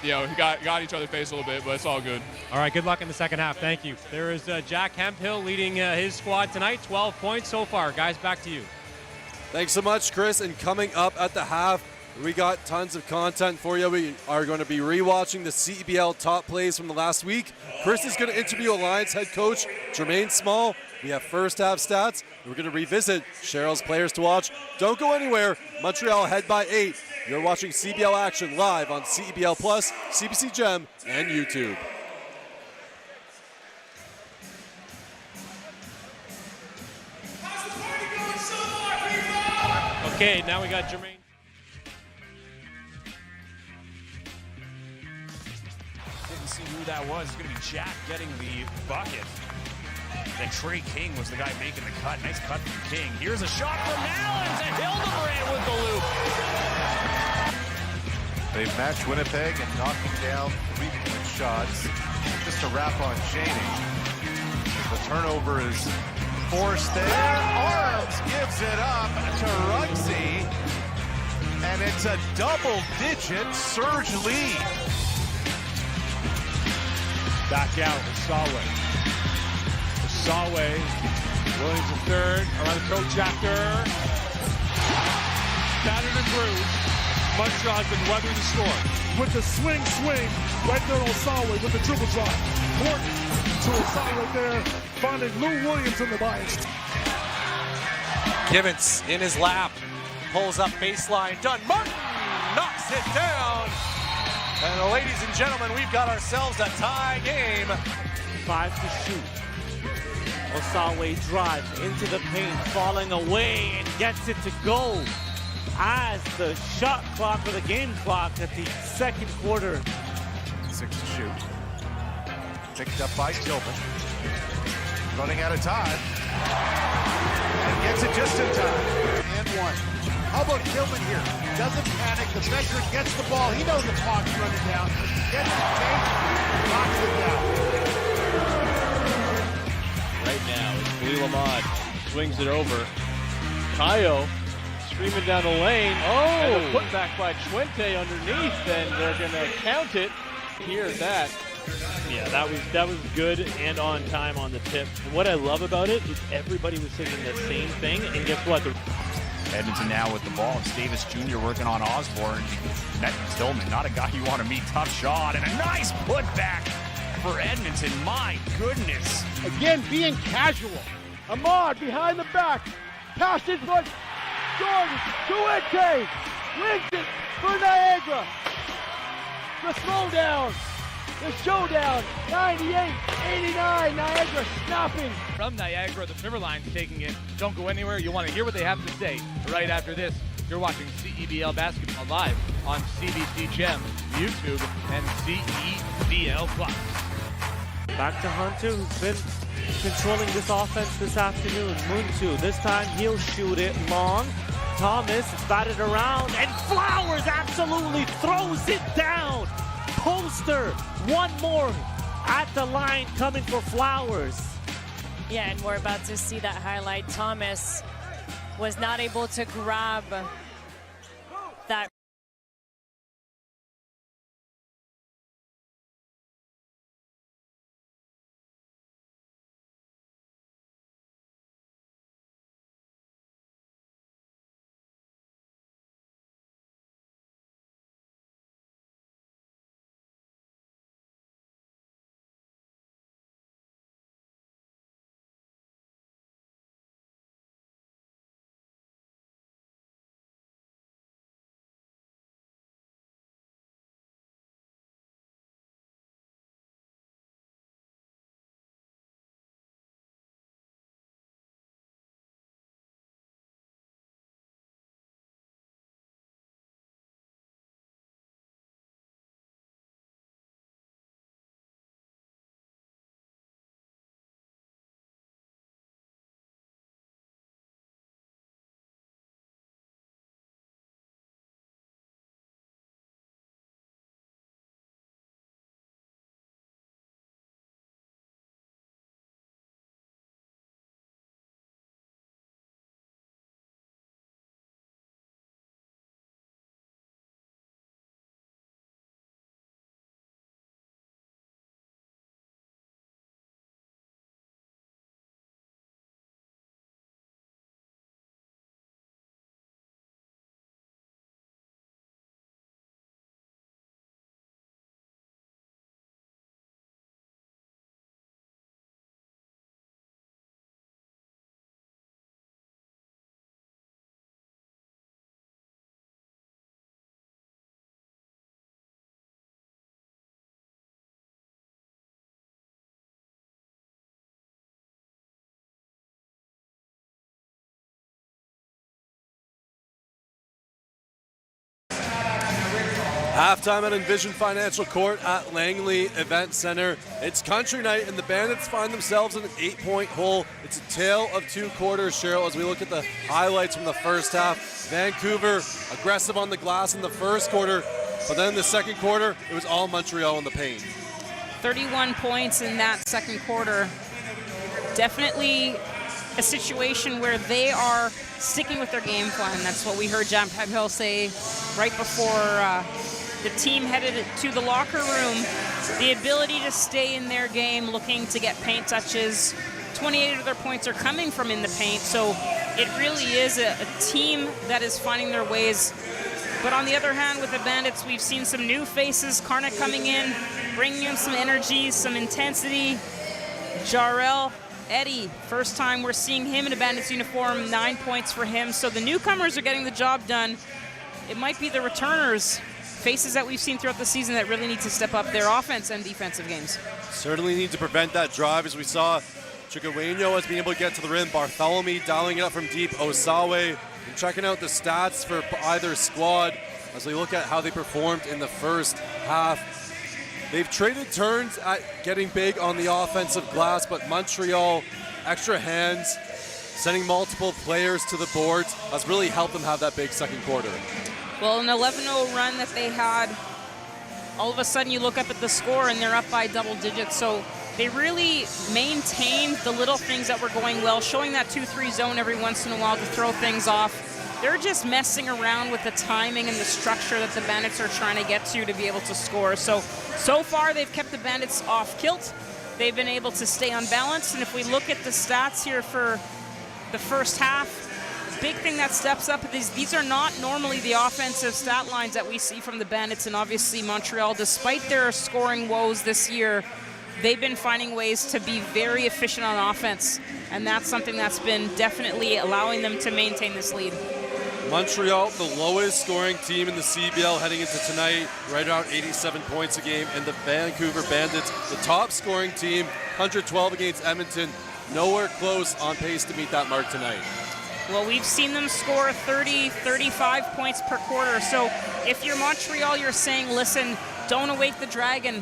you know, he got each other's face a little bit, but it's all good. All right, good luck in the second half. Thank you. There is Jack Hemphill leading his squad tonight, 12 points so far. Guys, back to you. Thanks so much, Chris. And coming up at the half, we got tons of content for you. We are going to be rewatching the CEBL top plays from the last week. Chris is going to interview Alliance head coach Jermaine Small. We have first half stats. We're going to revisit Cheryl's players to watch. Don't go anywhere. Montreal ahead by 8. You're watching CBL action live on CEBL Plus, CBC Gem, and YouTube. Okay, now we got Jermaine. Didn't see who that was. It's going to be Jack getting the bucket. Then Trey King was the guy making the cut. Nice cut from King. Here's a shot from Nallins, and Hildebrand with the loop. They've matched Winnipeg and knocking down 3-point shots. Just a wrap on Shaney. The turnover is forced there. Arms gives it up to Ruggsy. And it's a double-digit surge lead. Back out with Salway. Salway, Williams in third, around the protractor. Battered and bruised. Montreal has been weathering the storm. With the swing, right there on Salway with the dribble drop. Morton to Salway there, finding Lou Williams in the bias. Givens in his lap, pulls up baseline, done. Martin knocks it down. And ladies and gentlemen, we've got ourselves a tie game. 5 to shoot. Osawe drives into the paint, falling away and gets it to go as the shot clock or the game clock at the second quarter. 6 to shoot. Picked up by Tillman. Running out of time. And gets it just in time. And 1. How about Tillman here? Doesn't panic. The veteran gets the ball. He knows the clock's running down. Gets the tape, knocks it down. Right now, it's Khalil Ahmad swings it over. Kayo streaming down the lane. And a putback by Chuente underneath, and they're going to count it. Here's that. Yeah, that was good and on time on the tip. And what I love about it is everybody was thinking the same thing, and guess what? Edmonton now with the ball. It's Davis Jr. working on Osborne. Met Tillman, not a guy you want to meet. Tough shot and a nice putback for Edmonton. My goodness. Again, being casual. Ahmad behind the back. Pass in front. Jordan, Chuente. Wins it for Niagara. The throwdown. The showdown. 98-89. Niagara snapping. From Niagara, the Timberlines taking it. Don't go anywhere. You want to hear what they have to say right after this. You're watching CEBL Basketball live on CBC Gem, YouTube, and CEBL Plus. Back to Hunter, who's been controlling this offense this afternoon. Muntu, this time he'll shoot it long. Thomas batted around, and Flowers absolutely throws it down. Poster, one more at the line coming for Flowers. Yeah, and we're about to see that highlight. Thomas was not able to grab that Halftime at Envision Financial Court at Langley Event Center. It's country night, and the Bandits find themselves in an 8-point hole. It's a tale of two quarters, Cheryl, as we look at the highlights from the first half. Vancouver aggressive on the glass in the first quarter, but then in the second quarter, it was all Montreal in the paint. 31 points in that second quarter. Definitely a situation where they are sticking with their game plan. That's what we heard John Hill say right before the team headed to the locker room. The ability to stay in their game, looking to get paint touches. 28 of their points are coming from in the paint, so it really is a team that is finding their ways. But on the other hand, with the Bandits, we've seen some new faces. Karnak coming in, bringing in some energy, some intensity. Jarrell Eddie, first time we're seeing him in a Bandits uniform, 9 points for him. So the newcomers are getting the job done. It might be the returners, faces that we've seen throughout the season, that really need to step up their offense and defensive games. Certainly need to prevent that drive, as we saw Chigaweño has been able to get to the rim. Bartholomew dialing it up from deep. Osawe, and checking out the stats for either squad as we look at how they performed in the first half. They've traded turns at getting big on the offensive glass, but Montreal, extra hands, sending multiple players to the boards has really helped them have that big second quarter. Well, an 11-0 run that they had, all of a sudden you look up at the score and they're up by double digits. So they really maintained the little things that were going well, showing that 2-3 zone every once in a while to throw things off. They're just messing around with the timing and the structure that the Bandits are trying to get to be able to score. So far they've kept the Bandits off kilt. They've been able to stay unbalanced. And if we look at the stats here for the first half, big thing that steps up is these are not normally the offensive stat lines that we see from the Bandits, and obviously Montreal, despite their scoring woes this year, they've been finding ways to be very efficient on offense, and that's something that's been definitely allowing them to maintain this lead. Montreal, the lowest scoring team in the CEBL heading into tonight, right around 87 points a game, and the Vancouver Bandits, the top scoring team, 112 against Edmonton, nowhere close, on pace to meet that mark tonight. Well, we've seen them score 30, 35 points per quarter. So if you're Montreal, you're saying, listen, don't await the Dragon.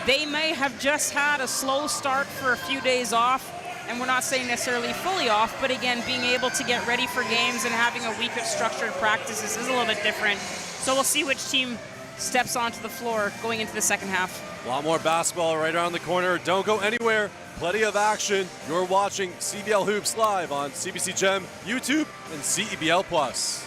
They may have just had a slow start for a few days off, and we're not saying necessarily fully off, but again, being able to get ready for games and having a week of structured practices is a little bit different. So we'll see which team steps onto the floor going into the second half. A lot more basketball right around the corner. Don't go anywhere. Plenty of action. You're watching CBL Hoops live on CBC Gem, YouTube, and CEBL Plus.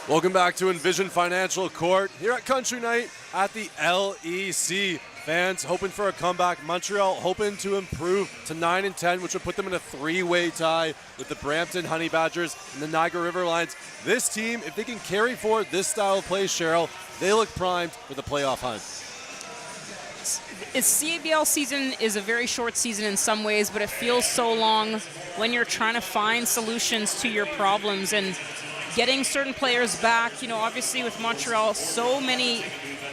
Welcome back to Envision Financial Court here at Country Night at the LEC. Fans hoping for a comeback. Montreal hoping to improve to 9-10, which would put them in a three-way tie with the Brampton Honey Badgers and the Niagara River Lions. This team, if they can carry forward this style of play, Cheryl, they look primed for the playoff hunt. CEBL season is a very short season in some ways, but it feels so long when you're trying to find solutions to your problems and getting certain players back. You know, obviously with Montreal, so many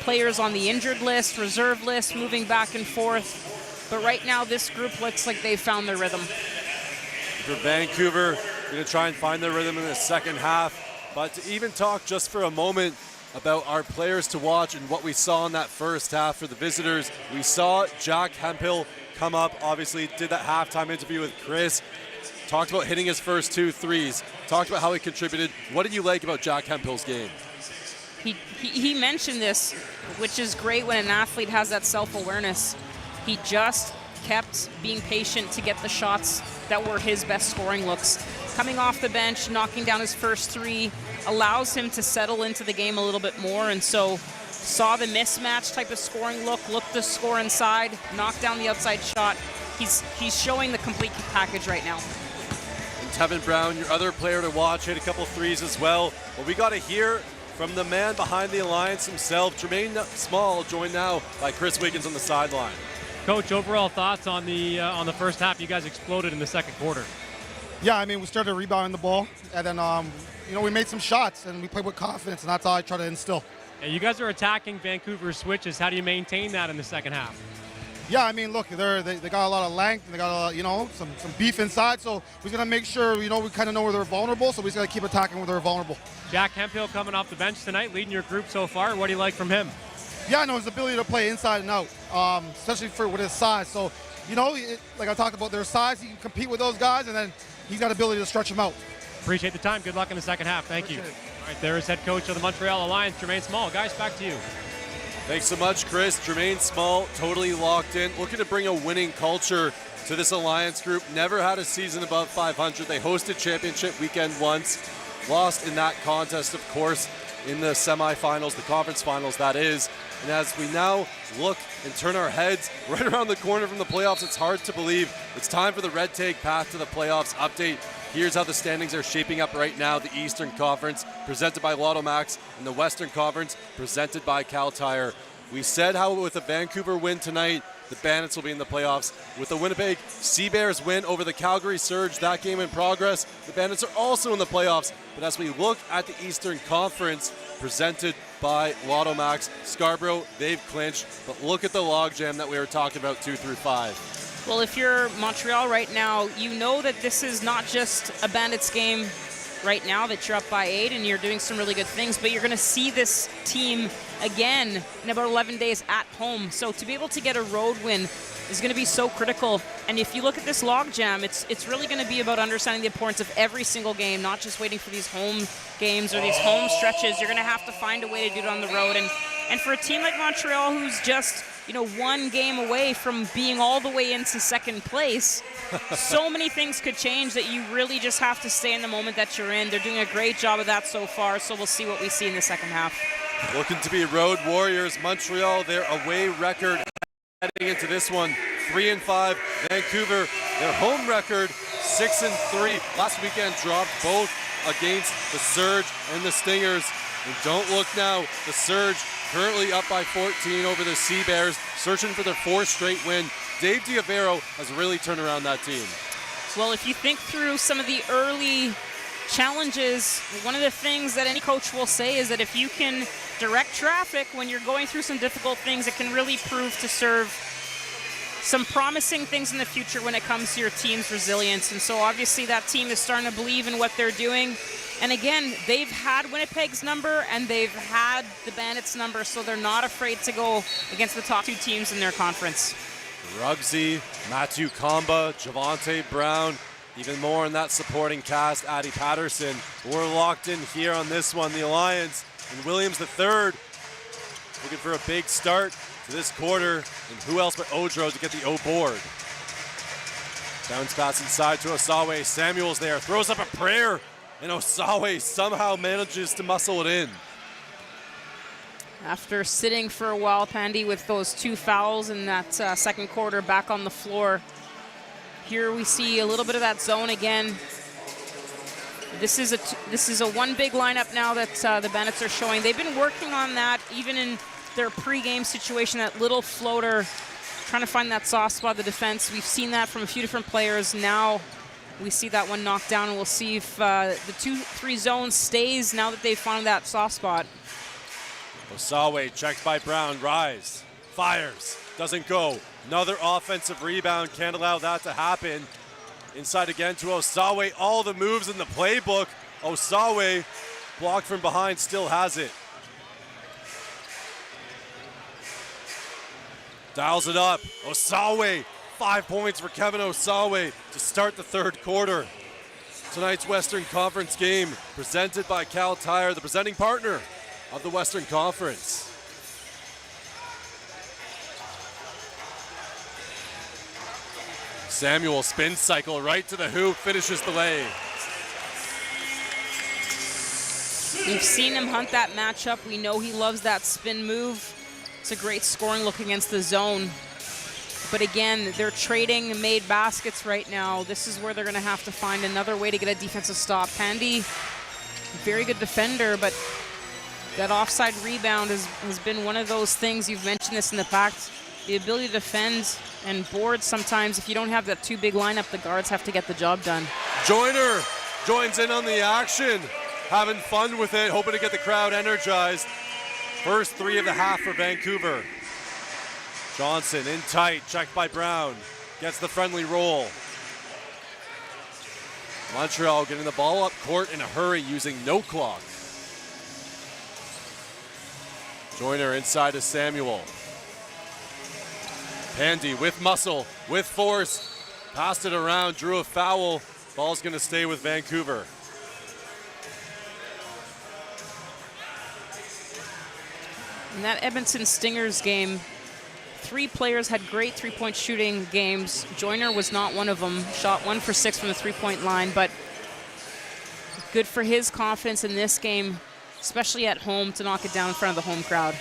players on the injured list, reserve list, moving back and forth. But right now, this group looks like they've found their rhythm. For Vancouver, going to try and find their rhythm in the second half. But to even talk just for a moment about our players to watch and what we saw in that first half for the visitors, we saw Jack Hemphill come up, obviously did that halftime interview with Chris, talked about hitting his first 2 threes, talked about how he contributed. What did you like about Jack Hemphill's game? He mentioned this, which is great when an athlete has that self-awareness. He just kept being patient to get the shots that were his best scoring looks. Coming off the bench, knocking down his first 3 allows him to settle into the game a little bit more, and so saw the mismatch type of scoring looked to score inside, knocked down the outside shot. He's showing the complete package right now. And Tevin Brown, your other player to watch, hit a couple threes as well. But we got to hear from the man behind the Alliance himself, Jermaine Small, joined now by Chris Wiggins on the sideline. Coach, overall thoughts on the first half? You guys exploded in the second quarter. Yeah, I mean, we started rebounding the ball, and then we made some shots, and we played with confidence, and that's all I try to instill. Yeah, you guys are attacking Vancouver's switches. How do you maintain that in the second half? Yeah, I mean, look, they got a lot of length, and they got some beef inside, so we're going to make sure, we kind of know where they're vulnerable, so we just got to keep attacking where they're vulnerable. Jack Hemphill coming off the bench tonight, leading your group so far. What do you like from him? Yeah, I know his ability to play inside and out, especially with his size. So, like I talked about their size, he can compete with those guys, and then he's got ability to stretch them out. Appreciate the time. Good luck in the second half. Thank you. All right, there is head coach of the Montreal Alliance, Jermaine Small. Guys, back to you. Thanks so much, Chris. Jermaine Small, totally locked in, looking to bring a winning culture to this Alliance group. Never had a season above 500. They hosted championship weekend once, lost in that contest, of course, in the semifinals, the conference finals, that is. And as we now look and turn our heads right around the corner from the playoffs, it's hard to believe it's time for the Red Take Path to the Playoffs update. Here's how the standings are shaping up right now. The Eastern Conference, presented by Lotto Max, and the Western Conference, presented by Cal Tire. We said how with a Vancouver win tonight, the Bandits will be in the playoffs. With the Winnipeg Sea-Bears win over the Calgary Surge, that game in progress, the Bandits are also in the playoffs. But as we look at the Eastern Conference, presented by Lotto Max, Scarborough, they've clinched. But look at the logjam that we were talking about 2 through 5. Well, if you're Montreal right now, you know that this is not just a Bandits game right now, that you're up by 8 and you're doing some really good things, but you're going to see this team again in about 11 days at home. So to be able to get a road win is going to be so critical. And if you look at this logjam, it's really going to be about understanding the importance of every single game, not just waiting for these home games or these home stretches. You're going to have to find a way to do it on the road. And for a team like Montreal, who's just one game away from being all the way into second place, so many things could change that you really just have to stay in the moment that you're in. They're doing a great job of that so far, so we'll see what we see in the second half. Looking to be road warriors. Montreal, their away record heading into this one, 3-5. Vancouver, their home record, 6-3. Last weekend dropped both against the Surge and the Stingers. And don't look now, the Surge currently up by 14 over the Sea-Bears, searching for their 4th straight win. Dave Diavero has really turned around that team. Well, if you think through some of the early challenges, one of the things that any coach will say is that if you can direct traffic when you're going through some difficult things, it can really prove to serve some promising things in the future when it comes to your team's resilience. And so obviously that team is starting to believe in what they're doing. And again, they've had Winnipeg's number and they've had the Bandits' number, so they're not afraid to go against the top 2 teams in their conference. Rugsy, Matthew Kamba, Javante Brown, even more in that supporting cast, Addie Patterson. We're locked in here on this one, the Alliance. And Williams III looking for a big start to this quarter. And who else but Odro to get the O board. Bounce pass inside to Osawe. Samuels there, throws up a prayer. and Osawe somehow manages to muscle it in. After sitting for a while, Pandy, with those 2 fouls in that second quarter, back on the floor. Here we see a little bit of that zone again. This is a one big lineup now that the Bandits are showing. They've been working on that even in their pregame situation, that little floater, trying to find that soft spot of the defense. We've seen that from a few different players. Now we see that one knocked down, and we'll see if the 2-3 zone stays now that they've found that soft spot. Osawe checked by Brown. Rise, fires, doesn't go. Another offensive rebound, can't allow that to happen. Inside again to Osawe, all the moves in the playbook. Osawe, blocked from behind, still has it. Dials it up. Osawe, 5 points for Kevin Osawe to start the third quarter. Tonight's Western Conference game presented by Cal Tire, the presenting partner of the Western Conference. Samuel spin cycle right to the hoop, finishes the lay. We've seen him hunt that matchup. We know he loves that spin move. It's a great scoring look against the zone. But again, they're trading made baskets right now. This is where they're going to have to find another way to get a defensive stop. Pandy, very good defender, but that offside rebound has been one of those things. You've mentioned this in the past. The ability to defend and board sometimes, if you don't have that too big lineup, the guards have to get the job done. Joyner joins in on the action, having fun with it, hoping to get the crowd energized. First 3 of the half for Vancouver. Johnson in tight, checked by Brown, gets the friendly roll. Montreal getting the ball up court in a hurry using no clock. Joyner inside to Samuel. Pandy with muscle, with force, passed it around, drew a foul. Ball's going to stay with Vancouver. In that Edmonton Stingers game, 3 players had great three-point shooting games. Joyner was not one of them. Shot 1 for 6 from the three-point line, but good for his confidence in this game, especially at home, to knock it down in front of the home crowd.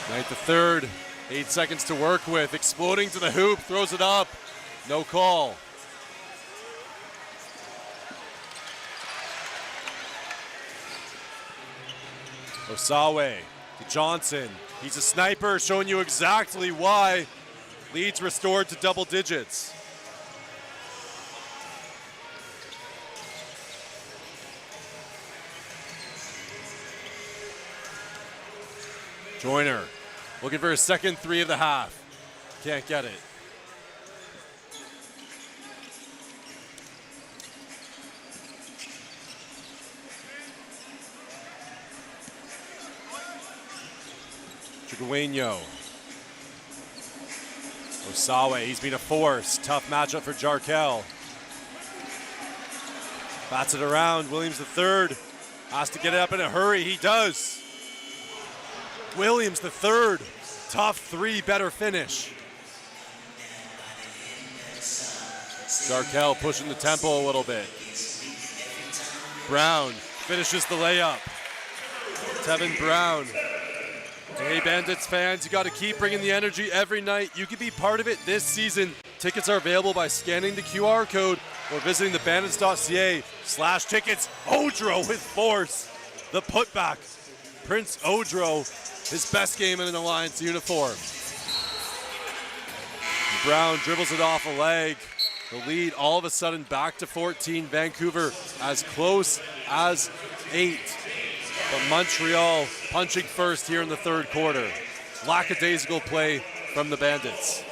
Knight the third, 8 seconds to work with. Exploding to the hoop, throws it up. No call. Osawe to Johnson. He's a sniper, showing you exactly why. Leads restored to double digits. Joyner looking for his second 3 of the half. Can't get it. Chigueño. Osawe, he's been a force. Tough matchup for Jarkel. Bats it around. Williams the third has to get it up in a hurry. He does. Williams the third. Tough 3, better finish. Jarkel pushing the tempo a little bit. Brown finishes the layup. Tevin Brown. Hey, Bandits fans, you got to keep bringing the energy every night. You can be part of it this season. Tickets are available by scanning the QR code or visiting thebandits.ca/tickets. Odro with force. The putback. Prince Odro, his best game in an Alliance uniform. Brown dribbles it off a leg. The lead all of a sudden back to 14. Vancouver as close as 8. But Montreal punching first here in the third quarter. Lackadaisical play from the Bandits.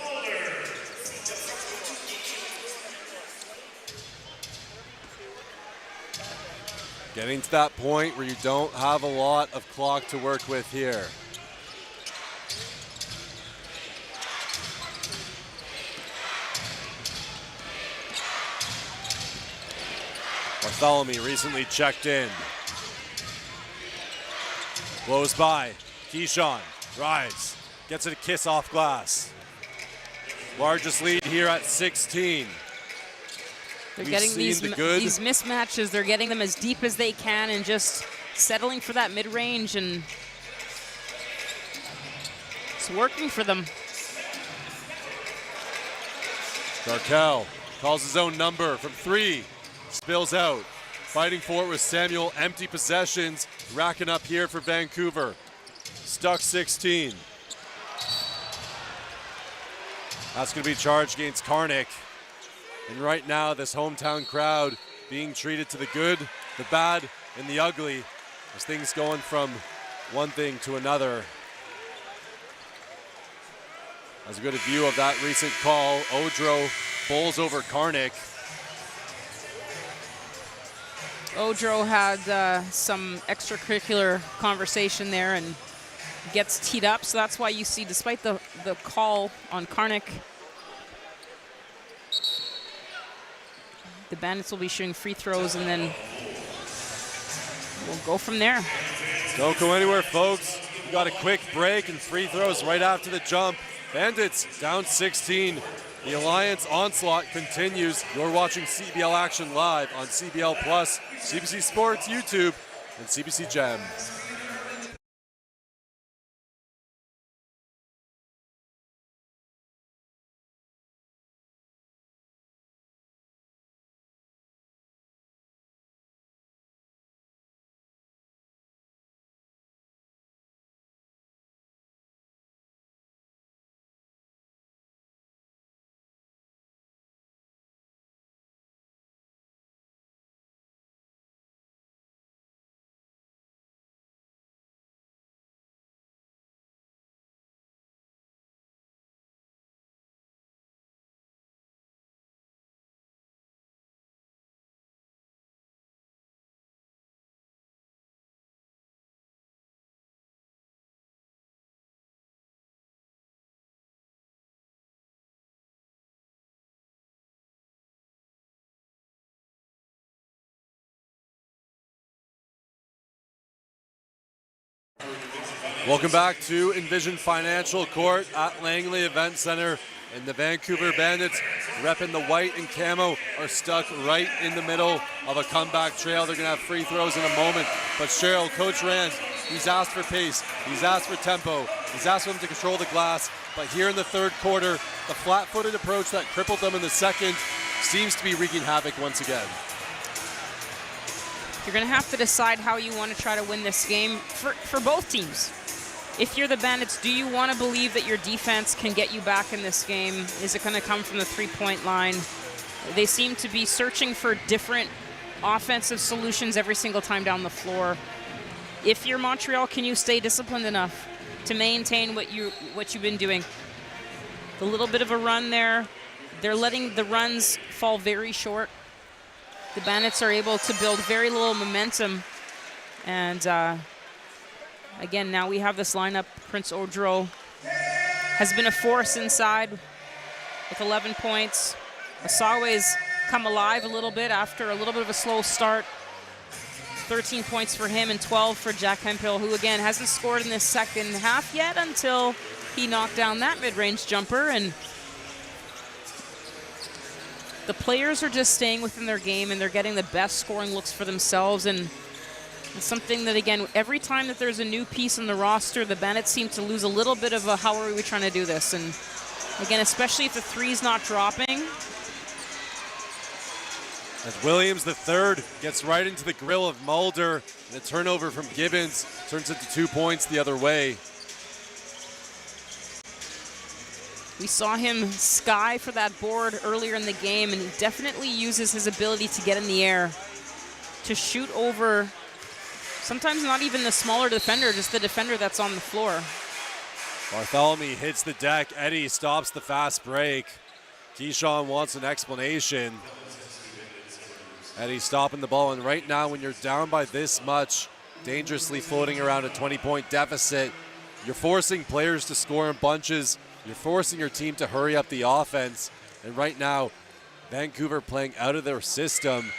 Getting to that point where you don't have a lot of clock to work with here. Bartholomew recently checked in. Blows by. Keyshawn drives. Gets it a kiss off glass. Largest lead here at 16. They're We've getting seen these the good. these mismatches. They're getting them as deep as they can and just settling for that mid-range, and it's working for them. Garkel calls his own number from 3, spills out. Fighting for it with Samuel, empty possessions, racking up here for Vancouver. Stuck 16. That's going to be charged against Karnik. And right now, this hometown crowd being treated to the good, the bad, and the ugly, as things going from one thing to another. As a good view of that recent call, Odro bowls over Karnik. Odro had some extracurricular conversation there and gets teed up, so that's why you see, despite the call on Karnik, the Bandits will be shooting free throws, and then we'll go from there. Don't go anywhere, folks. We got a quick break and free throws right after the jump. Bandits down 16. The Alliance onslaught continues. You're watching CBL action live on CBL Plus, CBC Sports YouTube, and CBC Gem. Welcome back to Envision Financial Court at Langley Event Center. And the Vancouver Bandits, repping the white and camo, are stuck right in the middle of a comeback trail. They're going to have free throws in a moment. But Cheryl, Coach Rand, he's asked for pace. He's asked for tempo. He's asked them to control the glass. But here in the third quarter, the flat-footed approach that crippled them in the second seems to be wreaking havoc once again. You're going to have to decide how you want to try to win this game for both teams. If you're the Bandits, do you want to believe that your defense can get you back in this game? Is it going to come from the three-point line? They seem to be searching for different offensive solutions every single time down the floor. If you're Montreal, can you stay disciplined enough to maintain what you've been doing? A little bit of a run there. They're letting the runs fall very short. The Bandits are able to build very little momentum. And again, now we have this lineup. Prince Odro has been a force inside with 11 points. Asawe's come alive a little bit after a little bit of a slow start. 13 points for him and 12 for Jack Hemphill, who again hasn't scored in this second half yet until he knocked down that mid-range jumper. And the players are just staying within their game, and they're getting the best scoring looks for themselves. And it's something that, again, every time that there's a new piece on the roster, the Bandits seem to lose a little bit of a how are we trying to do this? And again, especially if the three's not dropping. As Williams, the third, gets right into the grill of Mulder, and a turnover from Gibbons turns into 2 points the other way. We saw him sky for that board earlier in the game, and he definitely uses his ability to get in the air, to shoot over sometimes not even the smaller defender, just the defender that's on the floor. Bartholomew hits the deck. Eddie stops the fast break. Keyshawn wants an explanation. Eddie stopping the ball, and right now when you're down by this much, dangerously floating around a 20-point deficit, you're forcing players to score in bunches. You're forcing your team to hurry up the offense. And right now, Vancouver playing out of their system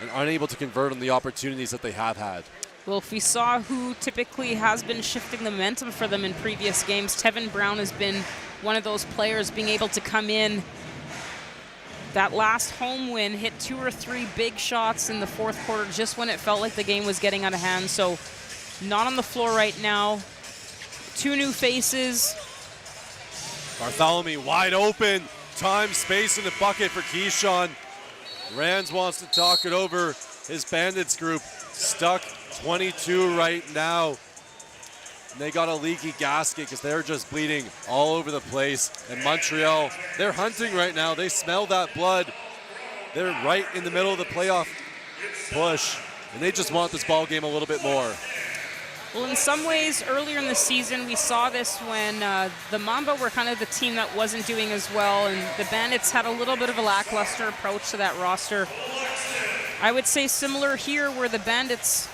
and unable to convert on the opportunities that they have had. Well, if we saw who typically has been shifting the momentum for them in previous games, Tevin Brown has been one of those players being able to come in that last home win, hit 2 or 3 big shots in the fourth quarter just when it felt like the game was getting out of hand. So not on the floor right now. 2 new faces. Bartholomew wide open. Time, space in the bucket for Keyshawn. Rands wants to talk it over. His Bandits group stuck 22 right now. And they got a leaky gasket because they're just bleeding all over the place. And Montreal, they're hunting right now. They smell that blood. They're right in the middle of the playoff push. And they just want this ball game a little bit more. Well, in some ways, earlier in the season, we saw this when the Mamba were kind of the team that wasn't doing as well, and the Bandits had a little bit of a lackluster approach to that roster. I would say similar here, where the Bandits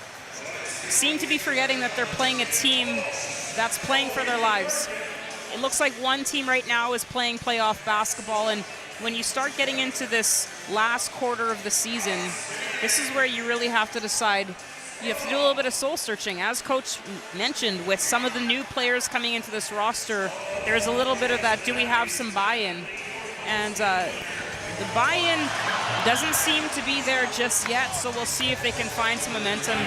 seem to be forgetting that they're playing a team that's playing for their lives. It looks like one team right now is playing playoff basketball, and when you start getting into this last quarter of the season, this is where you really have to decide. You have to do a little bit of soul searching. As Coach mentioned, with some of the new players coming into this roster, there's a little bit of that, do we have some buy-in? And the buy-in doesn't seem to be there just yet, so we'll see if they can find some momentum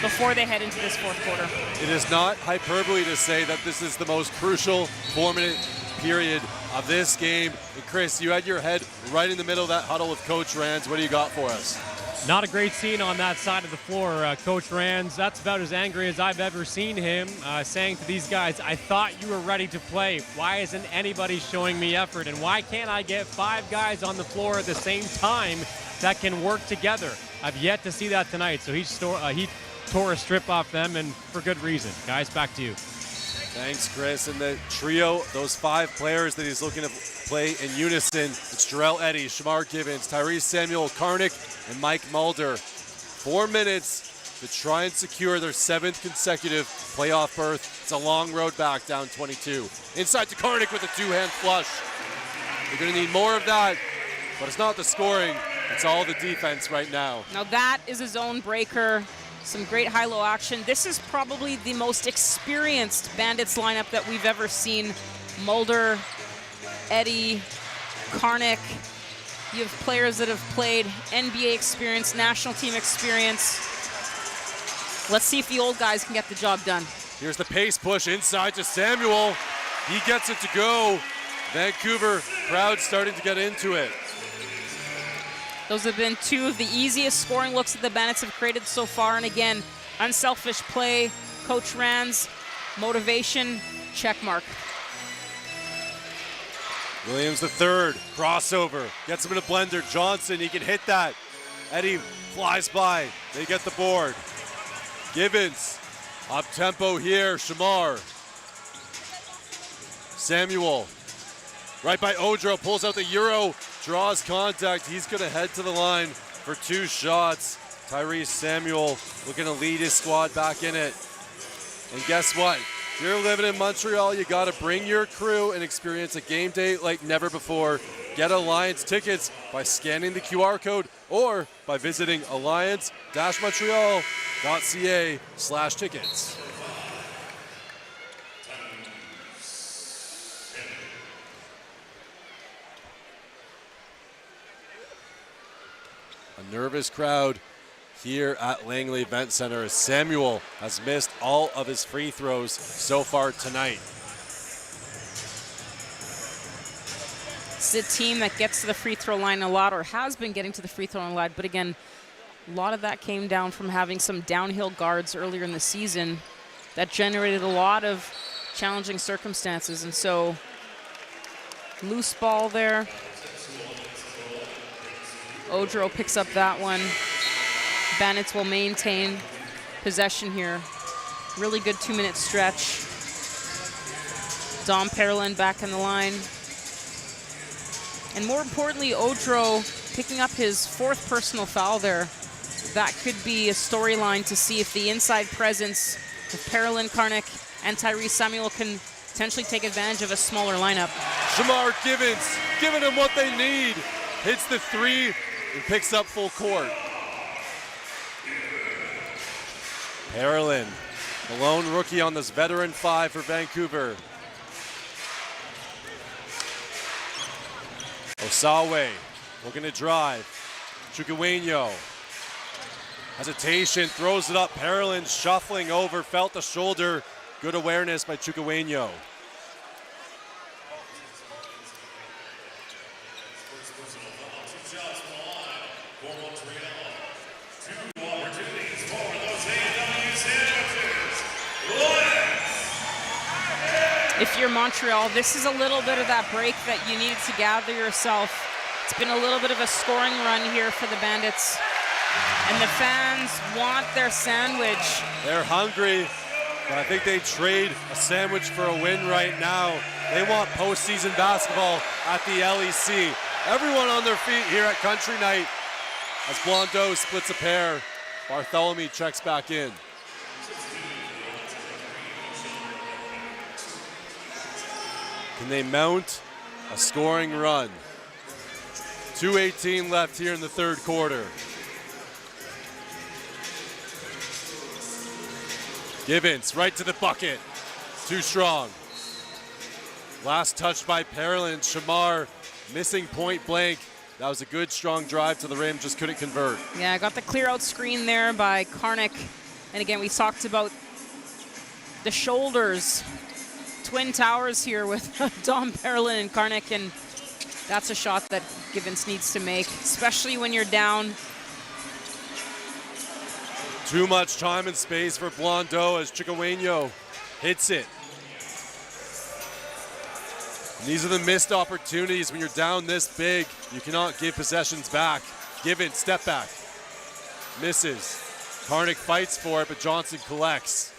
before they head into this fourth quarter. It is not hyperbole to say that this is the most crucial 4-minute period of this game. And Chris, you had your head right in the middle of that huddle with Coach Rands. What do you got for us? Not a great scene on that side of the floor. Coach Rands, that's about as angry as I've ever seen him, saying to these guys, I thought you were ready to play. Why isn't anybody showing me effort? And why can't I get 5 guys on the floor at the same time that can work together? I've yet to see that tonight. So he tore a strip off them, and for good reason. Guys, back to you. Thanks, Chris. And the trio, those 5 players that he's looking to play in unison, it's Jarrell Eddy, Shamar Givens, Tyrese Samuel Karnick, and Mike Mulder. 4 minutes to try and secure their 7th consecutive playoff berth. It's a long road back, down 22. Inside to Karnick with a 2-hand flush. They're going to need more of that, but it's not the scoring. It's all the defense right now. Now that is a zone breaker. Some great high-low action. This is probably the most experienced Bandits lineup that we've ever seen. Mulder, Eddy, Karnick. You have players that have played NBA experience, national team experience. Let's see if the old guys can get the job done. Here's the pace push inside to Samuel. He gets it to go. Vancouver crowd starting to get into it. Those have been 2 of the easiest scoring looks that the Bandits have created so far. And again, unselfish play, Coach Rands, motivation, check mark. Williams the third, crossover, gets him in a blender. Johnson, he can hit that. Eddy flies by, they get the board. Givens, up tempo here, Shamar. Samuel, right by Odro, pulls out the Euro, draws contact. He's gonna head to the line for 2 shots. Tyrese Samuel looking to lead his squad back in it. And guess what? If you're living in Montreal, you gotta bring your crew and experience a game day like never before. Get Alliance tickets by scanning the QR code or by visiting alliance-montreal.ca/tickets. A nervous crowd here at Langley Event Center as Samuel has missed all of his free throws so far tonight. It's a team that gets to the free throw line a lot, or has been getting to the free throw line a lot, but again, a lot of that came down from having some downhill guards earlier in the season that generated a lot of challenging circumstances. And so, loose ball there. Odro picks up that one. Bandits will maintain possession here. Really good 2-minute stretch. Dom Perlin back in the line. And more importantly, Odro picking up his 4th personal foul there. That could be a storyline to see if the inside presence of Perlin, Karnick, and Tyrese Samuel can potentially take advantage of a smaller lineup. Shamar Givens giving them what they need. Hits the 3 and picks up full court. Perlin, the lone rookie on this veteran 5 for Vancouver. Osawe Looking to drive. Chukwuemeka. Hesitation, throws it up. Pereland shuffling over, felt the shoulder. Good awareness by Chukwuemeka. If you're Montreal, this is a little bit of that break that you needed to gather yourself. It's been a little bit of a scoring run here for the Bandits. And the fans want their sandwich. They're hungry, but I think they trade a sandwich for a win right now. They want postseason basketball at the LEC. Everyone on their feet here at Country Night as Blondeau splits a pair. Bartholomew checks back in. Can they mount a scoring run? 2:18 left here in the third quarter. Gibbons right to the bucket. Too strong. Last touch by Pereland. Shamar missing point blank. That was a good, strong drive to the rim, just couldn't convert. Yeah, I got the clear out screen there by Karnik. And again, we talked about the shoulders. Twin towers here with Dom Pereland and Karnik, and that's a shot that Gibbons needs to make, especially when you're down. Too much time and space for Blondeau as Chukwuemeka hits it. And these are the missed opportunities when you're down this big. You cannot give possessions back. Gibbons, step back. Misses. Karnik fights for it, but Johnson collects.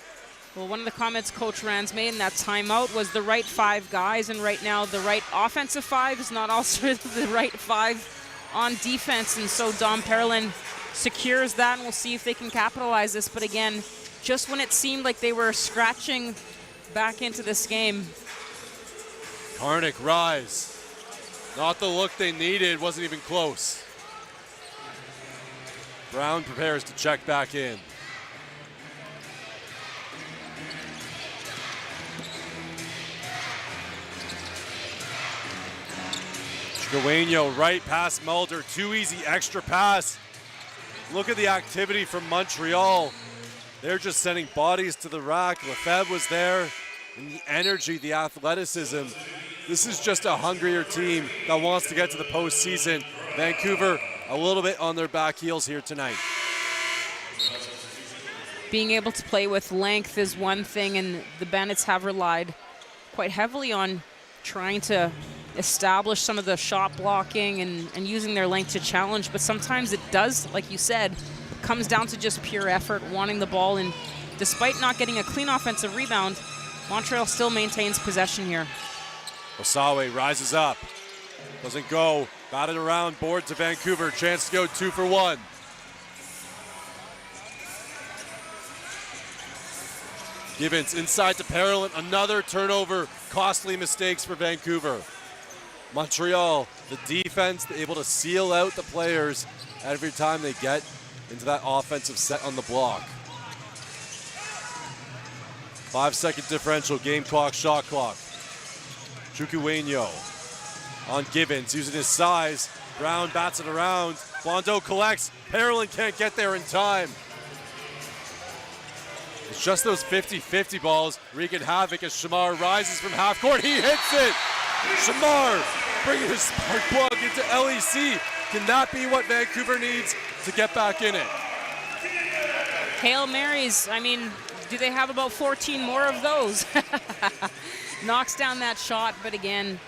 Well, one of the comments Coach Rands made in that timeout was the right five guys, and right now the right offensive five is not also the right five on defense, and so Dom Pereland secures that, and we'll see if they can capitalize this. But again, just when it seemed like they were scratching back into this game. Karnik rise. Not the look they needed, wasn't even close. Brown prepares to check back in. Chukwuemeka right past Mulder, too easy, extra pass. Look at the activity from Montreal. They're just sending bodies to the rack. Lefebvre was there, and the energy, the athleticism. This is just a hungrier team that wants to get to the postseason. Vancouver a little bit on their back heels here tonight. Being able to play with length is one thing, and the Bandits have relied quite heavily on trying to establish some of the shot blocking and using their length to challenge, but sometimes it does, like you said, comes down to just pure effort, wanting the ball, and despite not getting a clean offensive rebound, Montreal still maintains possession here. Osawe rises up, doesn't go, batted around, board to Vancouver, chance to go 2 for 1. Gibbons inside to Pereland, another turnover, costly mistakes for Vancouver. Montreal, the defense, able to seal out the players every time they get into that offensive set on the block. 5-second differential, game clock, shot clock. Chukwuemeka on Gibbons, using his size. Brown bats it around. Blondeau collects. Pereland can't get there in time. It's just those 50-50 balls wreaking havoc as Shamar rises from half court. He hits it! Shamar bringing his spark plug into LEC. Can that be what Vancouver needs to get back in it? Hail Marys, I mean, do they have about 14 more of those? Knocks down that shot, but again,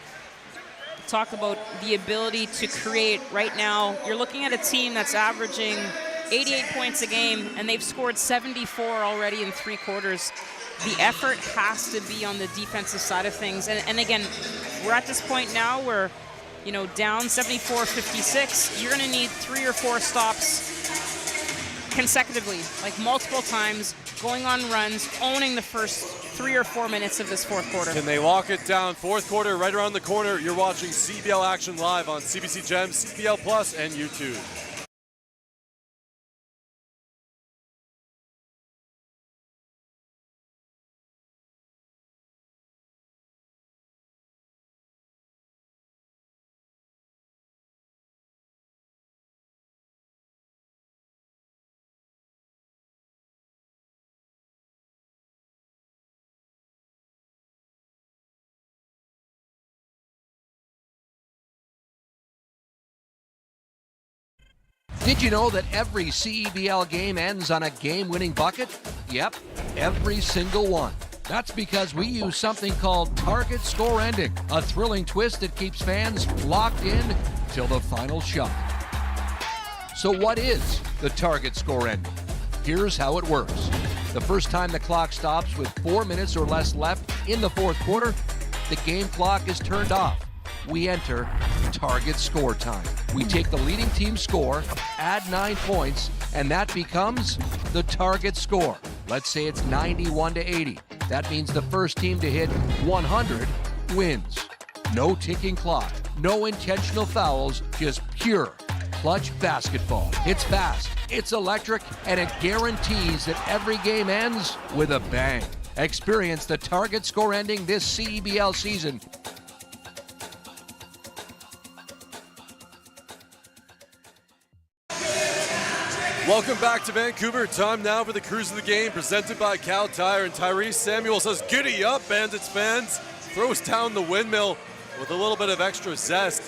talk about the ability to create. Right now, you're looking at a team that's averaging 88 points a game, and they've scored 74 already in 3 quarters. The effort has to be on the defensive side of things. And again, we're at this point now where, you know, down 74-56, you're going to need 3 or 4 stops consecutively, like multiple times, going on runs, owning the first 3 or 4 minutes of this fourth quarter. Can they lock it down? Fourth quarter, right around the corner. You're watching CEBL action live on CBC Gem, CEBL Plus, and YouTube. Did you know that every CEBL game ends on a game-winning bucket? Yep, every single one. That's because we use something called target score ending, a thrilling twist that keeps fans locked in till the final shot. So what is the target score ending? Here's how it works. The first time the clock stops with 4 minutes or less left in the fourth quarter, the game clock is turned off. We enter target score time. We take the leading team's score, add 9 points, and that becomes the target score. Let's say it's 91-80. That means the first team to hit 100 wins. No ticking clock, no intentional fouls, just pure clutch basketball. It's fast, it's electric, and it guarantees that every game ends with a bang. Experience the target score ending this CEBL season. Welcome back to Vancouver. Time now for the Cruise of the Game presented by Cal Tire. And Tyrese Samuel says, "Giddy up, Bandits fans." Throws down the windmill with a little bit of extra zest.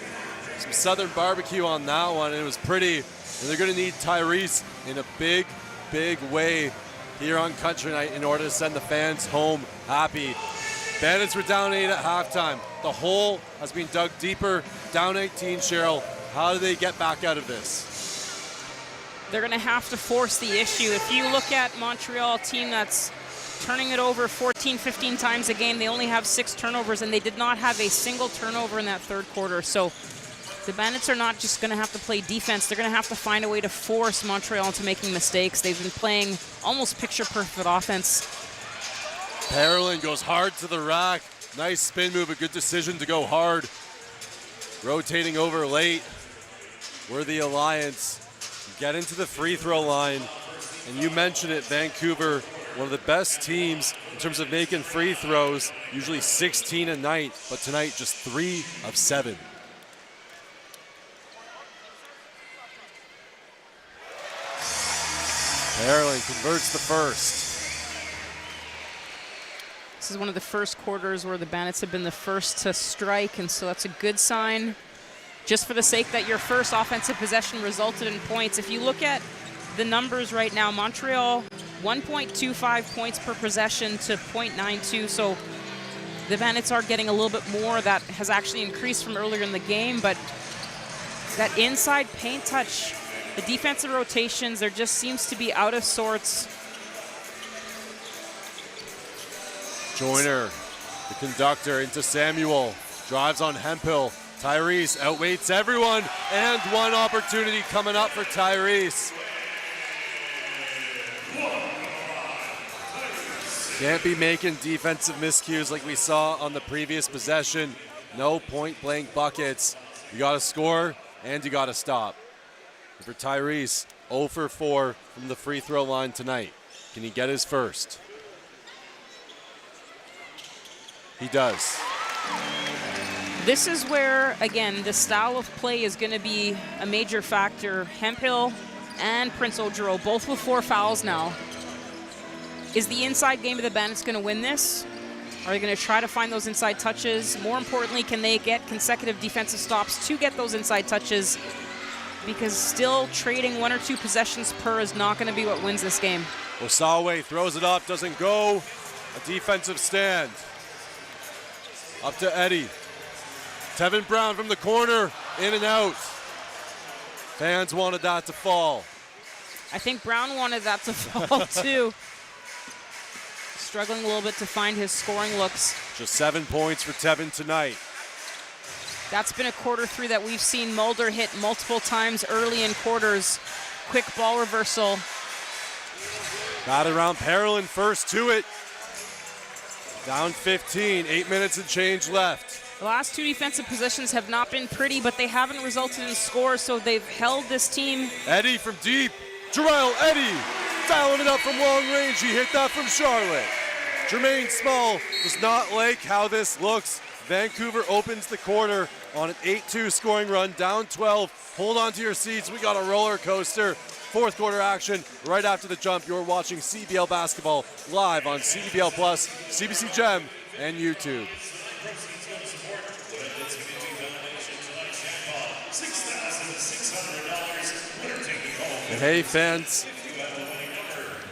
Some Southern barbecue on that one. It was pretty. And they're going to need Tyrese in a big, big way here on Country Night in order to send the fans home happy. Bandits were down 8 at halftime. The hole has been dug deeper, down 18, Cheryl. How do they get back out of this? They're going to have to force the issue. If you look at Montreal, a team that's turning it over 14, 15 times a game, they only have 6 turnovers, and they did not have a single turnover in that third quarter. So the Bandits are not just going to have to play defense. They're going to have to find a way to force Montreal into making mistakes. They've been playing almost picture-perfect offense. Parolin goes hard to the rack. Nice spin move, a good decision to go hard. Rotating over late. We're the Alliance. Get into the free throw line. And you mentioned it, Vancouver, one of the best teams in terms of making free throws, usually 16 a night, but tonight just 3 of 7. Parolin converts the first. This is one of the first quarters where the Bandits have been the first to strike, and so that's a good sign. Just for the sake that your first offensive possession resulted in points. If you look at the numbers right now, Montreal 1.25 points per possession to 0.92, so the Bandits are getting a little bit more. That has actually increased from earlier in the game, but that inside paint touch, the defensive rotations, there just seems to be out of sorts. Joyner, the conductor, into Samuel, drives on Hemphill. Tyrese outweights everyone, and one opportunity coming up for Tyrese. Can't be making defensive miscues like we saw on the previous possession. No point-blank buckets. You got to score, and you got to stop. And for Tyrese, 0 for 4 from the free throw line tonight. Can he get his first? He does. This is where, again, the style of play is going to be a major factor. Hemphill and Prince Ojero, both with 4 fouls now. Is the inside game of the Bandits going to win this? Are they going to try to find those inside touches? More importantly, can they get consecutive defensive stops to get those inside touches? Because still trading 1 or 2 possessions per is not going to be what wins this game. Osawe throws it up, doesn't go. A defensive stand. Up to Eddie. Tevin Brown from the corner, in and out. Fans wanted that to fall. I think Brown wanted that to fall too. Struggling a little bit to find his scoring looks. Just 7 points for Tevin tonight. That's been a quarter 3 that we've seen Mulder hit multiple times early in quarters. Quick ball reversal. Got around Parolin first to it. Down 15, 8 minutes and change left. The last 2 defensive positions have not been pretty, but they haven't resulted in scores, so they've held this team. Eddie from deep. Jarrell Eddie dialing it up from long range. He hit that from Charlotte. Jermaine Small does not like how this looks. Vancouver opens the quarter on an 8-2 scoring run, down 12. Hold on to your seats. We got a roller coaster. Fourth quarter action right after the jump. You're watching CEBL basketball live on CEBL Plus, CBC Gem, and YouTube. And hey, fans,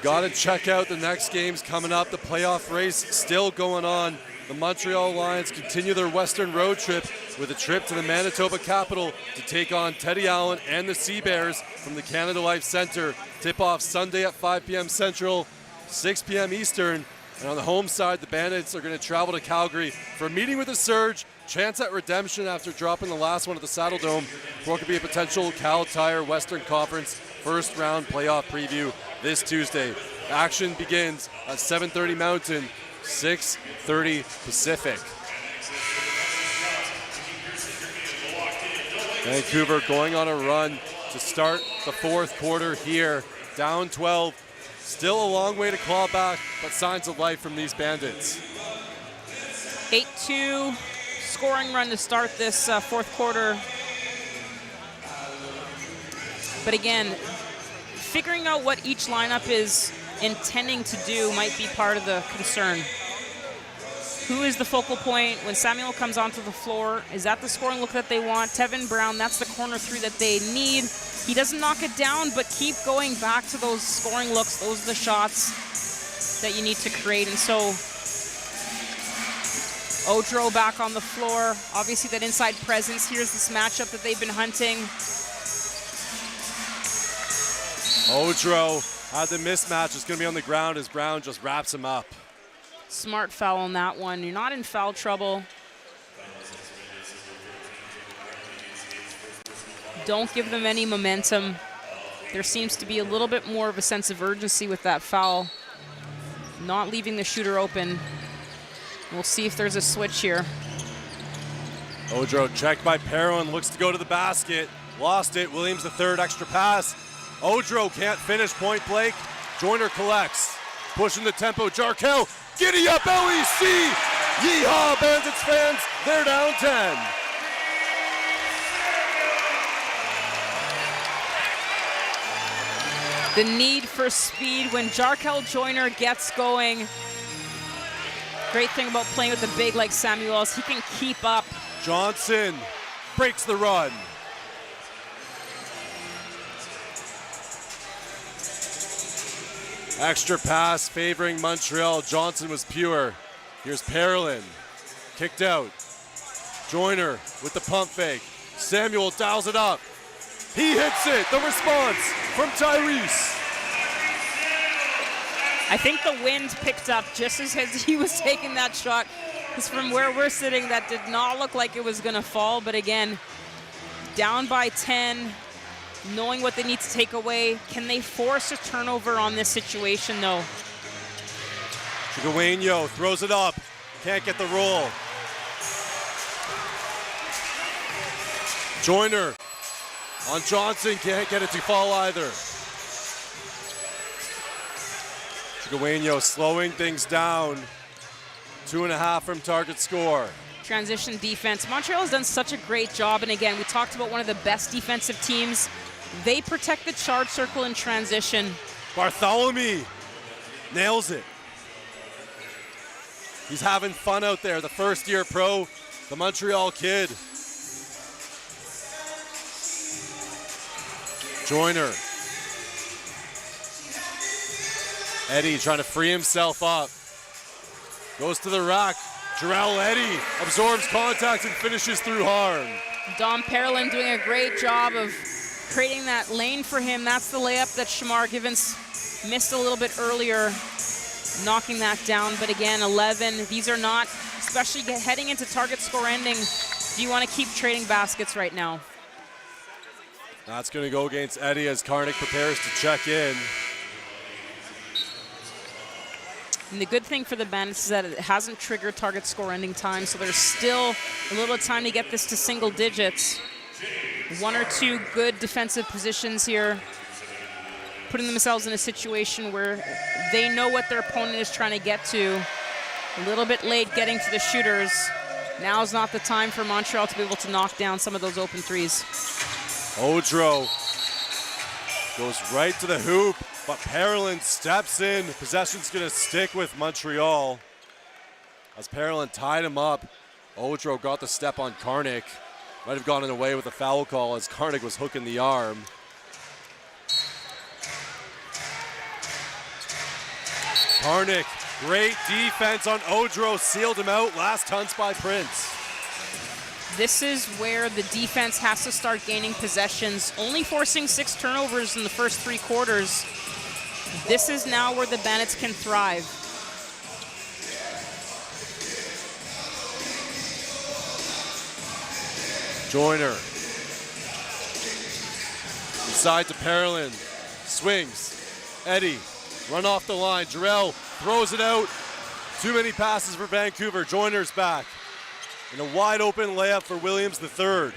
got to check out the next games coming up. The playoff race still going on. The Montreal Lions continue their Western road trip with a trip to the Manitoba capital to take on Teddy Allen and the Sea Bears from the Canada Life Centre. Tip-off Sunday at 5 p.m. Central, 6 p.m. Eastern. And on the home side, the Bandits are going to travel to Calgary for a meeting with the Surge, chance at redemption after dropping the last one at the Saddle Dome, for what could be a potential Cal Tire Western Conference first round playoff preview this Tuesday. Action begins at 7:30 Mountain, 6:30 Pacific. Vancouver going on a run to start the fourth quarter here, down 12. Still a long way to claw back, but signs of life from these Bandits. 8-2 scoring run to start this fourth quarter. But again, figuring out what each lineup is intending to do might be part of the concern. Who is the focal point when Samuel comes onto the floor? Is that the scoring look that they want? Tevin Brown, that's the corner three that they need. He doesn't knock it down, but keep going back to those scoring looks. Those are the shots that you need to create. And so Odro back on the floor. Obviously that inside presence. Here's this matchup that they've been hunting. Odro had the mismatch. It's going to be on the ground as Brown just wraps him up. Smart foul on that one. You're not in foul trouble. Don't give them any momentum. There seems to be a little bit more of a sense of urgency with that foul. Not leaving the shooter open. We'll see if there's a switch here. Odro checked by Perrin, looks to go to the basket. Lost it. Williams the third extra pass. Odro can't finish, point blank. Joyner collects. Pushing the tempo. Jarkel, giddy up LEC. Yeehaw, Bandits fans. They're down 10. The need for speed when Jarkel Joyner gets going. Great thing about playing with a big like Samuel is he can keep up. Johnson breaks the run. Extra pass favoring Montreal. Johnson was pure. Here's Perlin. Kicked out. Joyner with the pump fake. Samuel dials it up. He hits it. The response from Tyrese. I think the wind picked up just as he was taking that shot. Because from where we're sitting, that did not look like it was going to fall. But again, down by 10, knowing what they need to take away. Can they force a turnover on this situation? No. Chigueño throws it up. Can't get the roll. Joyner on Johnson, can't get it to fall either. Chigueño slowing things down. 2.5 from target score. Transition defense. Montreal has done such a great job. And again, we talked about one of the best defensive teams. They protect the charge circle in transition. Bartholomew nails it. He's having fun out there. The first-year pro, the Montreal kid. Joyner. Eddie trying to free himself up. Goes to the rack. Jarrell Eddie absorbs contact and finishes through harm. Dom Perlin doing a great job of creating that lane for him. That's the layup that Shamar Givens missed a little bit earlier, knocking that down. But again, 11. These are not, especially heading into target score ending, do you want to keep trading baskets right now? That's going to go against Eddie as Karnik prepares to check in. And the good thing for the Bandits is that it hasn't triggered target score ending time, so there's still a little time to get this to single digits. 1 or 2 good defensive positions here, putting themselves in a situation where they know what their opponent is trying to get to. A little bit late getting to the shooters. Now's not the time for Montreal to be able to knock down some of those open threes. Odro goes right to the hoop, but Perlin steps in. Possession's going to stick with Montreal. As Perlin tied him up, Odro got the step on Karnik. Might have gone away with a foul call as Karnik was hooking the arm. Karnik, great defense on Odro, sealed him out. Last hunts by Prince. This is where the defense has to start gaining possessions, only forcing 6 turnovers in the first 3 quarters. This is now where the Bandits can thrive. Joyner. Inside to Parolin. Swings. Eddie. Run off the line. Jarrell throws it out. Too many passes for Vancouver. Joyner's back. And a wide open layup for Williams III.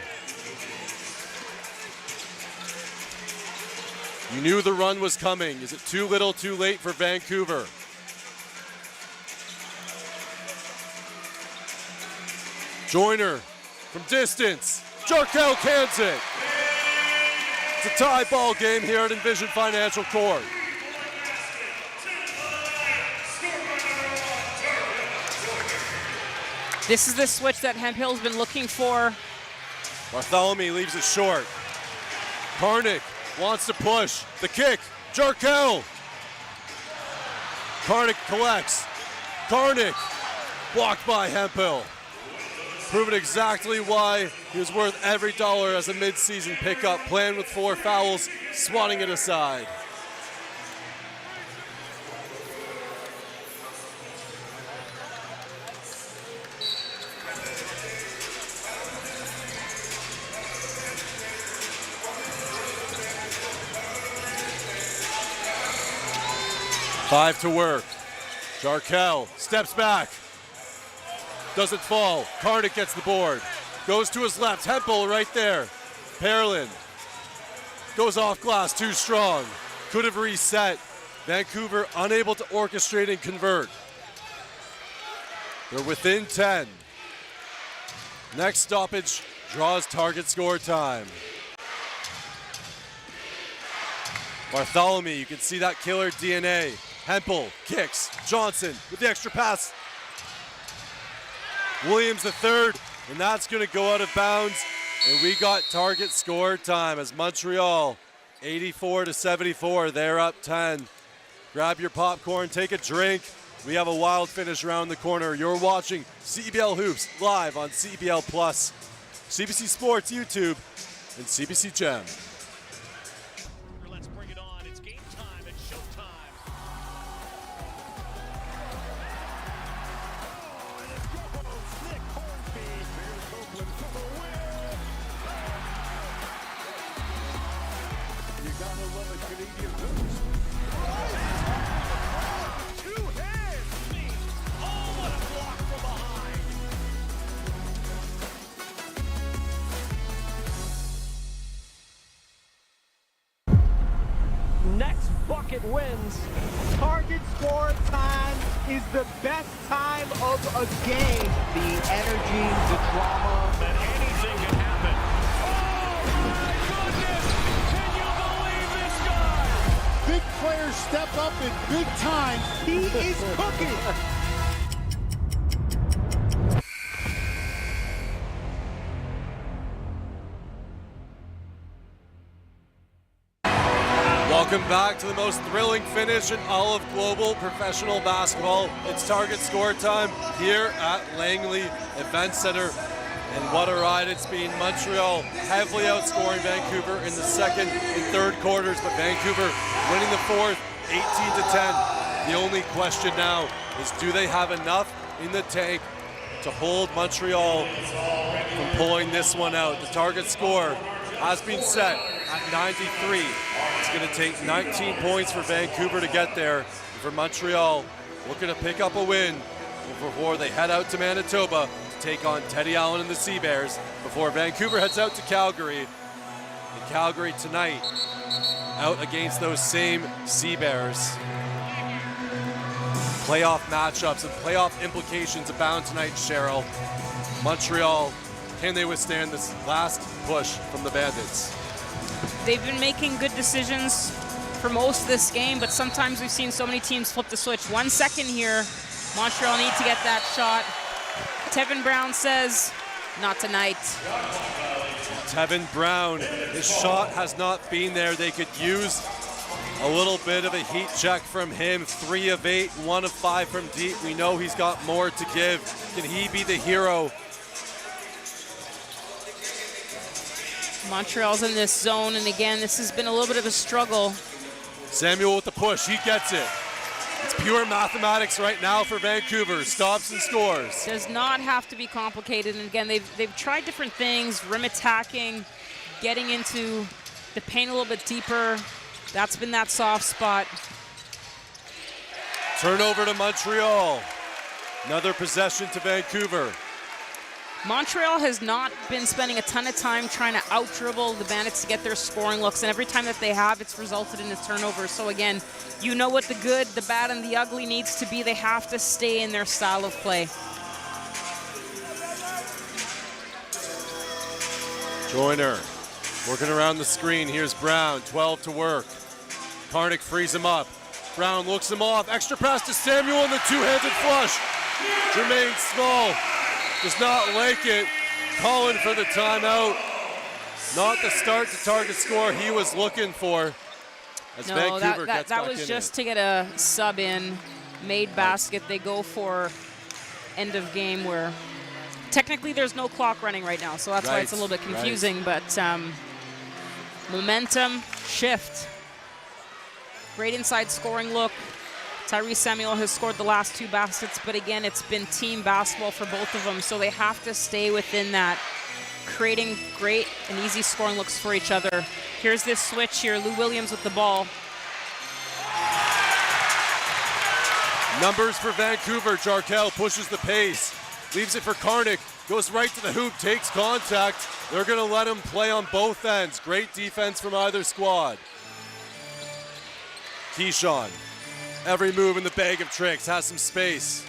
You knew the run was coming. Is it too little, too late for Vancouver? Joyner from distance. Jarkel cans it. It's a tie ball game here at Envision Financial Court. This is the switch that Hemphill's been looking for. Bartholomew leaves it short. Karnik wants to push. The kick. Jarkel. Karnik collects. Karnik blocked by Hemphill. Proving exactly why he was worth every dollar as a mid-season pickup. Playing with 4 fouls, swatting it aside. Five to work. Jarkel steps back. Doesn't fall. Karnik gets the board. Goes to his left. Hempel right there. Parolin goes off glass. Too strong. Could have reset. Vancouver unable to orchestrate and convert. They're within 10. Next stoppage draws target score time. Bartholomew, you can see that killer DNA. Hempel kicks. Johnson with the extra pass. Williams III, and that's going to go out of bounds. And we got target score time as Montreal 84-74. They're up 10. Grab your popcorn, take a drink. We have a wild finish around the corner. You're watching CEBL Hoops live on CEBL Plus, CBC Sports YouTube, and CBC Gem. Let's bring it on. It's game time. It's showtime. You gotta love a Canadian boost. Two hands. Oh, what a block from behind. Next bucket wins. Target score time is the best time of a game. The energy, the drama. That anything can happen. Big players step up in big time. He is cooking. Welcome back to the most thrilling finish in all of global professional basketball. It's target score time here at Langley Event Center. And what a ride it's been. Montreal heavily outscoring Vancouver in the second and third quarters, but Vancouver winning the fourth, 18-10. The only question now is, do they have enough in the tank to hold Montreal from pulling this one out? The target score has been set at 93. It's going to take 19 points for Vancouver to get there. And for Montreal, looking to pick up a win before they head out to Manitoba to take on Teddy Allen and the Sea Bears before Vancouver heads out to Calgary. And Calgary tonight out against those same Sea Bears. Playoff matchups and playoff implications abound tonight, Cheryl. Montreal, can they withstand this last push from the Bandits? They've been making good decisions for most of this game, but sometimes we've seen so many teams flip the switch. 1 second here. Montreal need to get that shot. Tevin Brown says, not tonight. Tevin Brown, his shot has not been there. They could use a little bit of a heat check from him. 3 of 8, 1 of 5 from deep. We know he's got more to give. Can he be the hero? Montreal's in this zone, and again, this has been a little bit of a struggle. Samuel with the push, he gets it. It's pure mathematics right now for Vancouver. Stops and scores. Does not have to be complicated. And again, they've tried different things, rim attacking, getting into the paint a little bit deeper. That's been that soft spot. Turnover to Montreal. Another possession to Vancouver. Montreal has not been spending a ton of time trying to out-dribble the Bandits to get their scoring looks, and every time that they have, it's resulted in a turnover. So again, you know what the good, the bad, and the ugly needs to be. They have to stay in their style of play. Joyner working around the screen. Here's Brown, 12 to work. Karnik frees him up. Brown looks him off. Extra pass to Samuel and the two-handed flush. Jermaine Small does not like it. Calling for the timeout. Not the start to target score he was looking for. As Vancouver gets that back was in just it. to get a sub in, made basket. They go for end of game where technically there's no clock running right now, so that's why it's a little bit confusing. But momentum shift. Great inside scoring look. Tyrese Samuel has scored the last 2 baskets, but again, it's been team basketball for both of them, so they have to stay within that, creating great and easy scoring looks for each other. Here's this switch here, Lou Williams with the ball. Numbers for Vancouver. Jarkel pushes the pace, leaves it for Karnik, goes right to the hoop, takes contact. They're going to let him play on both ends. Great defense from either squad. Keyshawn, every move in the bag of tricks, has some space.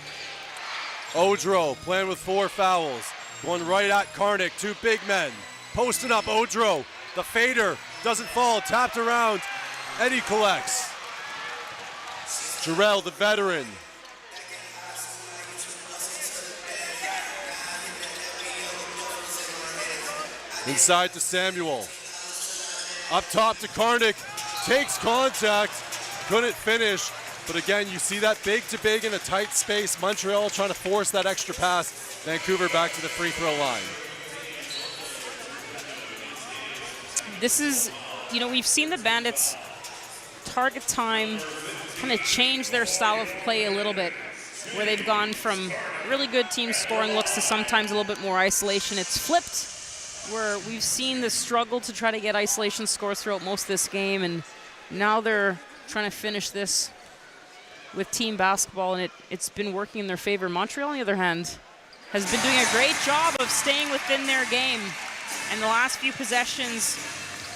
Odro playing with 4 fouls, going right at Karnik, 2 big men. Posting up Odro, the fader doesn't fall, tapped around. Eddie collects. Jarrell, the veteran. Inside to Samuel. Up top to Karnik, takes contact. Couldn't finish, but again, you see that big to big in a tight space. Montreal trying to force that extra pass. Vancouver back to the free throw line. This is, you know, we've seen the Bandits target time kind of change their style of play a little bit, where they've gone from really good team scoring looks to sometimes a little bit more isolation. It's flipped, where we've seen the struggle to try to get isolation scores throughout most of this game, and now they're trying to finish this with team basketball, and it's been working in their favor. Montreal, on the other hand, has been doing a great job of staying within their game. And the last few possessions,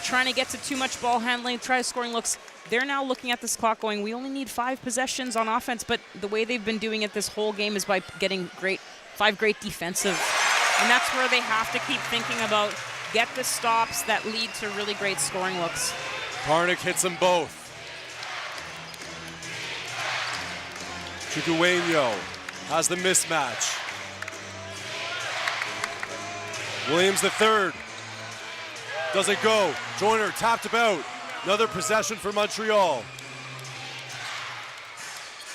trying to get to too much ball handling, try scoring looks. They're now looking at this clock going, we only need 5 possessions on offense, but the way they've been doing it this whole game is by getting 5 great defensive. And that's where they have to keep thinking about, get the stops that lead to really great scoring looks. Karnik hits them both. Chukwuemeka has the mismatch. Williams the third. Doesn't go. Joyner tapped about. Another possession for Montreal.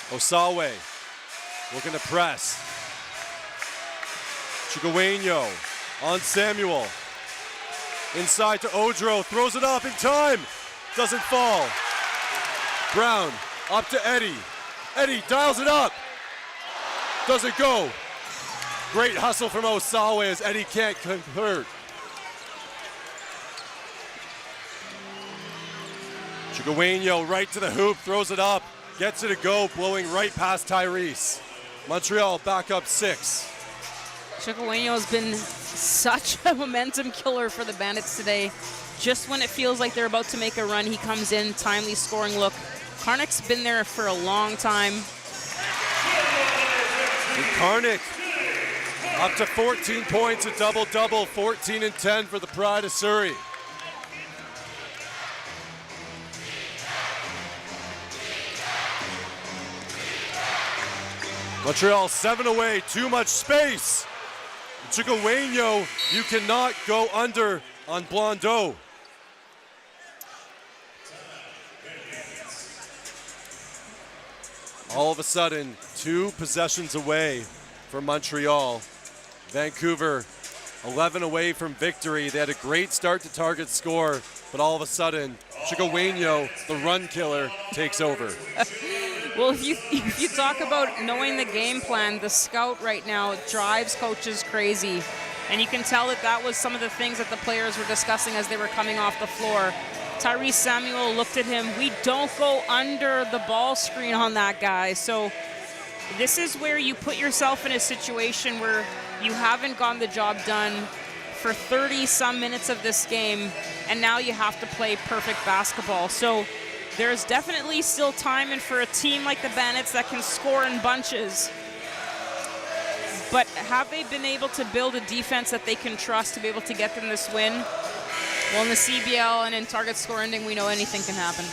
Osawe looking to press. Chukwuemeka on Samuel. Inside to Odro. Throws it up in time. Doesn't fall. Brown up to Eddie. Eddie dials it up. Doesn't go. Great hustle from Osawe as Eddie can't convert. Chukwuemeka right to the hoop, throws it up, gets it to go, blowing right past Tyrese. Montreal back up 6. Chukwuemeka has been such a momentum killer for the Bandits today. Just when it feels like they're about to make a run, he comes in, timely scoring look. Karnik's been there for a long time. And Karnik up to 14 points, a double-double, 14 and 10 for the Pride of Surrey. Montreal 7 away, too much space. Chukwuemeka, you cannot go under on Blondeau. All of a sudden, 2 possessions away from Montreal. Vancouver 11 away from victory. They had a great start to target score, but all of a sudden, Chicoweño, the run killer, takes over. Well, if you talk about knowing the game plan, the scout right now drives coaches crazy. And you can tell that was some of the things that the players were discussing as they were coming off the floor. Tyrese Samuel looked at him. We don't go under the ball screen on that guy. So this is where you put yourself in a situation where you haven't gotten the job done for 30-some minutes of this game, and now you have to play perfect basketball. So there's definitely still time, and for a team like the Bandits that can score in bunches. But have they been able to build a defense that they can trust to be able to get them this win? Well, in the CBL and in target score ending, we know anything can happen.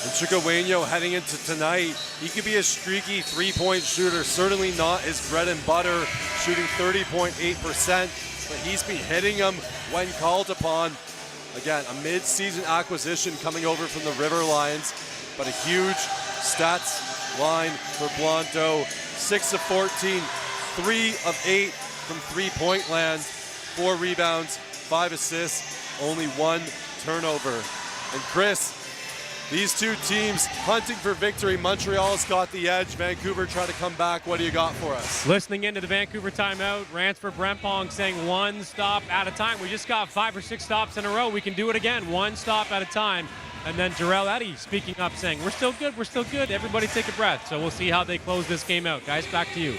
And Chicoweño heading into tonight, he could be a streaky 3-point shooter, certainly not his bread and butter, shooting 30.8%, but he's been hitting them when called upon. Again, a mid-season acquisition coming over from the River Lions, but a huge stats line for Blondeau. 6 of 14, 3 of 8 from three-point land, 4 rebounds, 5 assists, only 1 turnover. And Chris, these two teams hunting for victory. Montreal's got the edge. Vancouver trying to come back. What do you got for us? Listening into the Vancouver timeout, Ransford Brempong saying 1 stop at a time. We just got 5 or 6 stops in a row. We can do it again, 1 stop at a time. And then Jarrell Eddy speaking up saying, we're still good, we're still good. Everybody take a breath. So we'll see how they close this game out. Guys, back to you.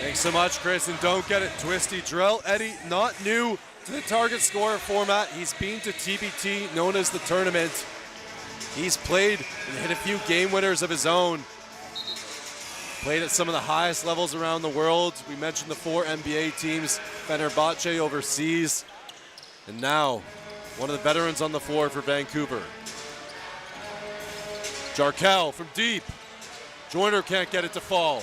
Thanks so much, Chris. And don't get it twisty. Jarrell Eddy, not new to the target scorer format. He's been to TBT, known as the tournament. He's played and hit a few game winners of his own. Played at some of the highest levels around the world. We mentioned the 4 NBA teams, Fenerbahce overseas. And now, one of the veterans on the floor for Vancouver. Jarkel from deep. Joyner can't get it to fall.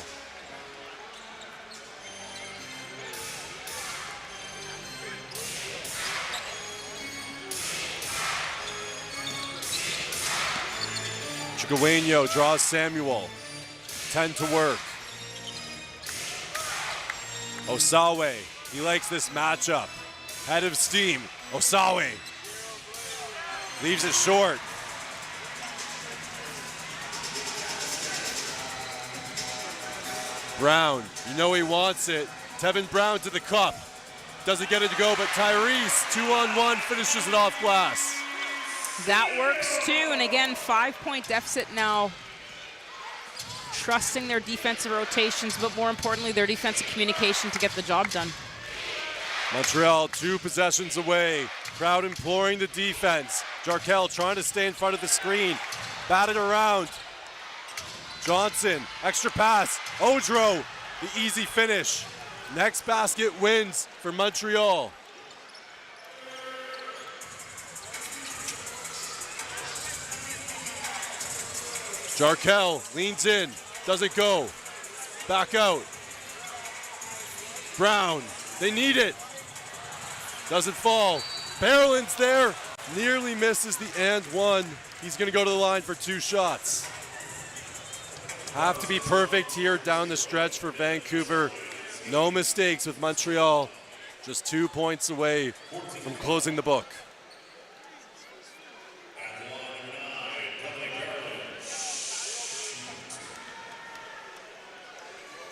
Chicoweño draws Samuel. 10 to work. Osawe, he likes this matchup. Head of steam, Osawe. Leaves it short. Brown, you know he wants it. Tevin Brown to the cup. Doesn't get it to go, but Tyrese, 2-on-1, finishes it off glass. That works too, and again, 5-point deficit now. Trusting their defensive rotations, but more importantly, their defensive communication to get the job done. Montreal 2 possessions away. Crowd imploring the defense. Jarkel trying to stay in front of the screen. Batted around. Johnson, extra pass. Odro, the easy finish. Next basket wins for Montreal. Jarkel leans in, doesn't go. Back out. Brown, they need it. Doesn't fall. Barrelin's there, nearly misses the and one. He's gonna go to the line for 2 shots. Have to be perfect here down the stretch for Vancouver. No mistakes with Montreal. Just 2 points away from closing the book.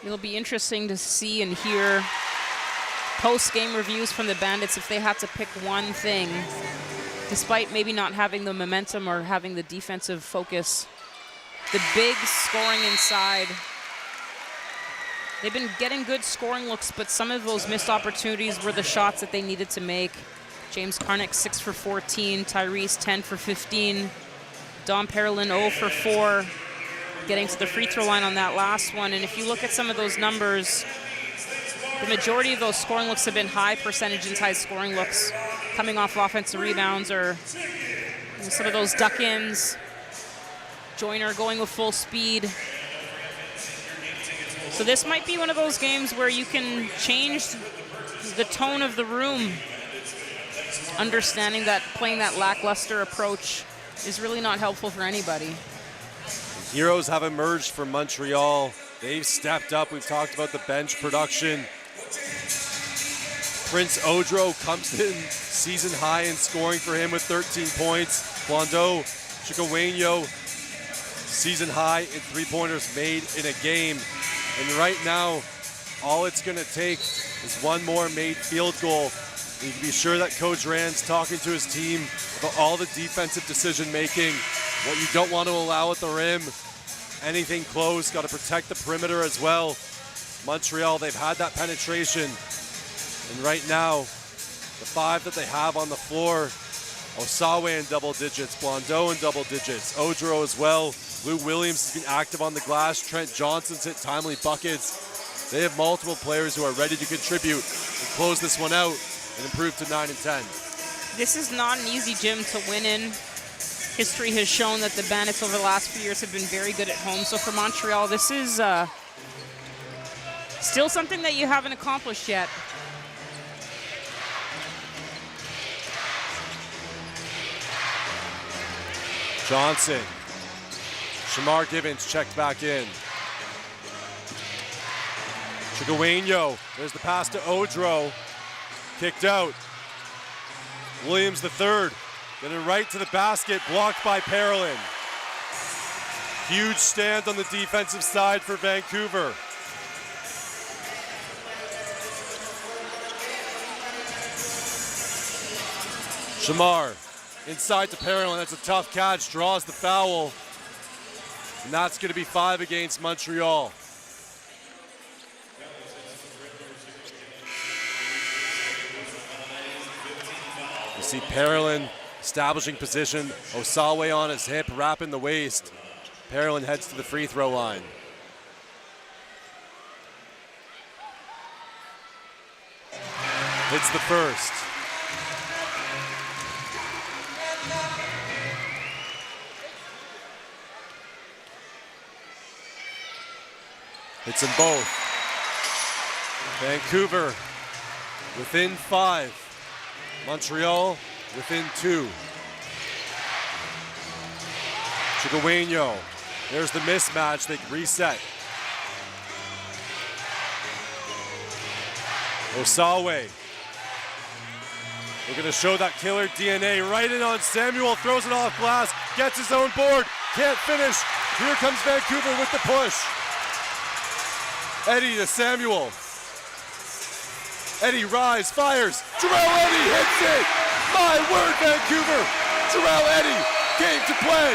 It'll be interesting to see and hear post-game reviews from the Bandits if they had to pick one thing, despite maybe not having the momentum or having the defensive focus. The big scoring inside. They've been getting good scoring looks, but some of those missed opportunities were the shots that they needed to make. James Karnick, 6 for 14. Tyrese, 10 for 15. Dom Perlin, 0 for 4. Getting to the free throw line on that last one. And if you look at some of those numbers, the majority of those scoring looks have been high percentages, high scoring looks, coming off offensive rebounds or some of those duck-ins. Joyner going with full speed. So this might be one of those games where you can change the tone of the room. understanding that playing that lackluster approach is really not helpful for anybody. Heroes have emerged from Montreal. They've stepped up. We've talked about the bench production. Prince Odro comes in season high in scoring for him with 13 points. Blondeau, Chicoweño, season high in three-pointers made in a game. And right now, all it's going to take is one more made field goal. You can be sure that Coach Rand's talking to his team about all the defensive decision-making, what you don't want to allow at the rim, anything close, got to protect the perimeter as well. Montreal, they've had that penetration. And right now, the five that they have on the floor, Osawe in double digits, Blondeau in double digits, Odro as well. Lou Williams has been active on the glass. Trent Johnson's hit timely buckets. They have multiple players who are ready to contribute and close this one out and improve to 9 and 10. This is not an easy gym to win in. History has shown that the Bandits over the last few years have been very good at home. So for Montreal, this is still something that you haven't accomplished yet. Johnson. Shamar Givens checked back in. Chicoweño, there's the pass to Odro. Kicked out. Williams the third. Getting right to the basket, blocked by Parolin. Huge stand on the defensive side for Vancouver. Shamar inside to Parolin. That's a tough catch, draws the foul. And that's going to be 5 against Montreal. You see Parolin establishing position. Osawe on his hip, wrapping the waist. Parolin heads to the free throw line. Hits the first. Hits them both. Vancouver within 5. Montreal within 2. Chicoweño. There's the mismatch. They reset. Osawe. They're going to show that killer DNA right in on Samuel. Throws it off glass. Gets his own board. Can't finish. Here comes Vancouver with the push. Eddie to Samuel. Eddie Rise fires. Jarrell Eddie hits it. My word, Vancouver. Jarrell Eddie, game to play.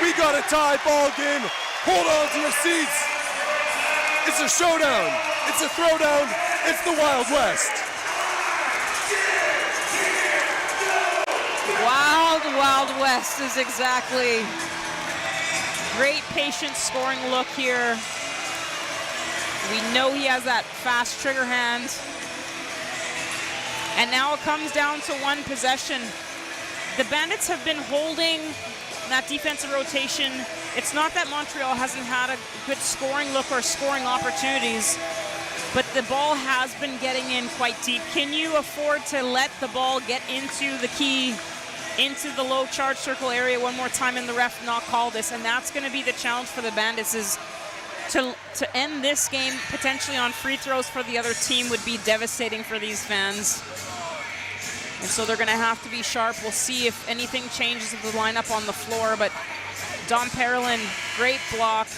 We got a tie ball game. Hold on to your seats. It's a showdown. It's a throwdown. It's the Wild West. Wild, Wild West is exactly. Great patient scoring look here. We know he has that fast trigger hand. And now it comes down to one possession. The Bandits have been holding that defensive rotation. It's not that Montreal hasn't had a good scoring look or scoring opportunities, but the ball has been getting in quite deep. Can you afford to let the ball get into the key, into the low charge circle area one more time and the ref not call this? And that's going to be the challenge for the Bandits, is to end this game potentially on free throws for the other team would be devastating for these fans. And so they're going to have to be sharp. We'll see if anything changes with the lineup on the floor, but Dom Parolin, great block,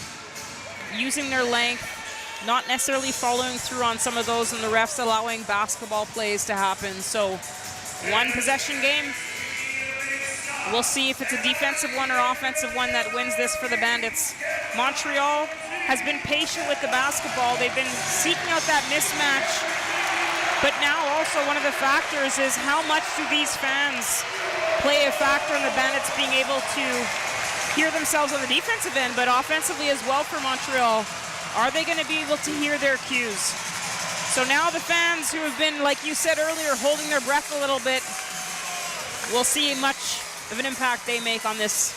using their length, not necessarily following through on some of those, and the refs allowing basketball plays to happen. So one possession game. We'll see if it's a defensive one or offensive one that wins this for the Bandits. Montreal has been patient with the basketball. They've been seeking out that mismatch. But now also one of the factors is how much do these fans play a factor in the Bandits being able to hear themselves on the defensive end, but offensively as well for Montreal. Are they going to be able to hear their cues? So now the fans who have been, like you said earlier, holding their breath a little bit, we'll see much of an impact they make on this.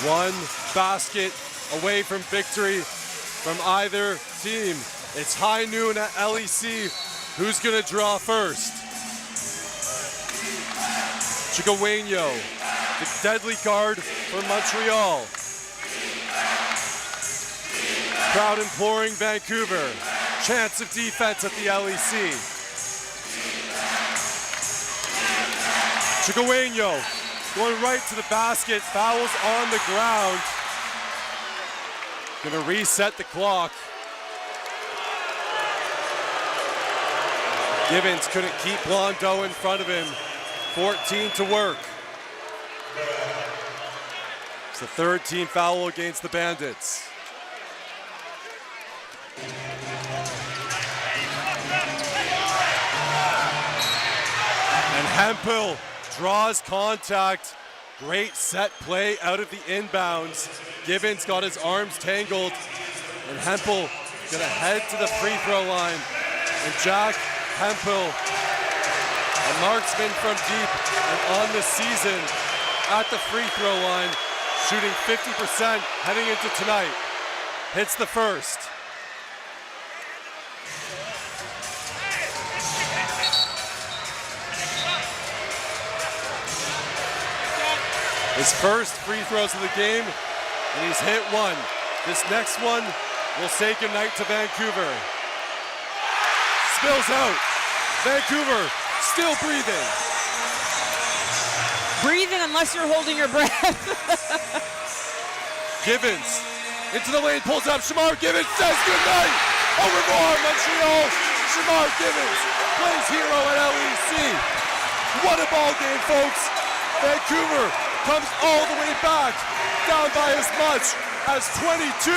One basket away from victory from either team. It's high noon at LEC. Who's going to draw first? Chigaweno, the deadly guard for Montreal. Crowd imploring Vancouver. Chance of defense at the LEC. Chigaweno going right to the basket. Fouls on the ground. Gonna reset the clock. Givens couldn't keep Blondeau in front of him. 14 to work. It's the third team foul against the Bandits. And Hempel draws contact. Great set play out of the inbounds. Givens got his arms tangled. And Hempel gonna head to the free throw line. And Jack Hempel, a marksman from deep and on the season at the free throw line, shooting 50% heading into tonight. Hits the first. His first free throws of the game, and he's hit one. This next one will say goodnight to Vancouver. Spills out. Vancouver still breathing. Breathing unless you're holding your breath. Givens into the lane, pulls up. Shamar Givens says goodnight. Au revoir, Montreal. Shamar Givens plays hero at LEC. What a ball game, folks. Vancouver comes all the way back, down by as much as 22.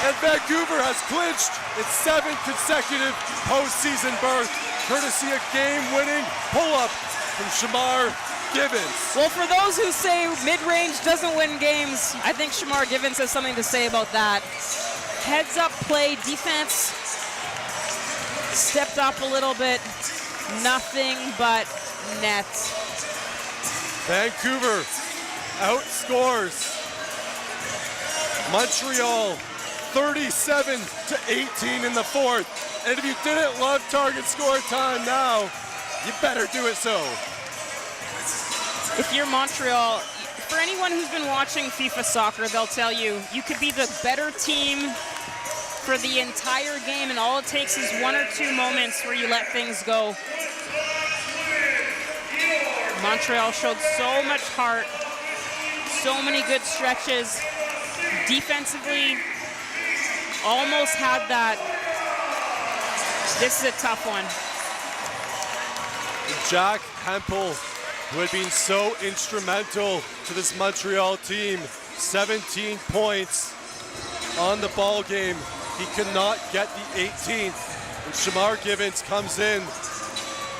And Vancouver has clinched its 7th consecutive postseason berth, courtesy of game-winning pull-up from Shamar Givens. Well, for those who say mid-range doesn't win games, I think Shamar Givens has something to say about that. Heads-up play, defense stepped up a little bit, nothing but net. Vancouver outscores Montreal 37-18 in the fourth. And if you didn't love target score time now, you better do it so. If you're Montreal, for anyone who's been watching FIFA soccer, they'll tell you, you could be the better team for the entire game, and all it takes is 1 or 2 moments where you let things go. Montreal showed so much heart, so many good stretches. Defensively, almost had that. This is a tough one. Jack Hempel, who had been so instrumental to this Montreal team, 17 points on the ball game. He could not get the 18th. And Shamar Givens comes in,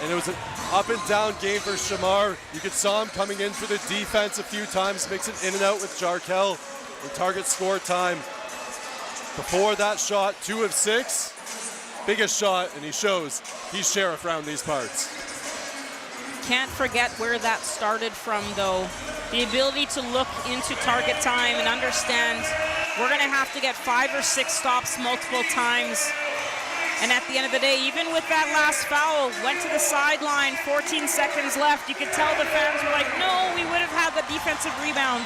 and it was an up and down game for Shamar. You could saw him coming in for the defense a few times, mixing in and out with Jarkel in target score time. Before that shot, 2 of 6. Biggest shot, and he shows he's sheriff around these parts. Can't forget where that started from, though. The ability to look into target time and understand we're going to have to get 5 or 6 stops multiple times. And at the end of the day, even with that last foul, went to the sideline, 14 seconds left. You could tell the fans were like, no, we would have had the defensive rebound.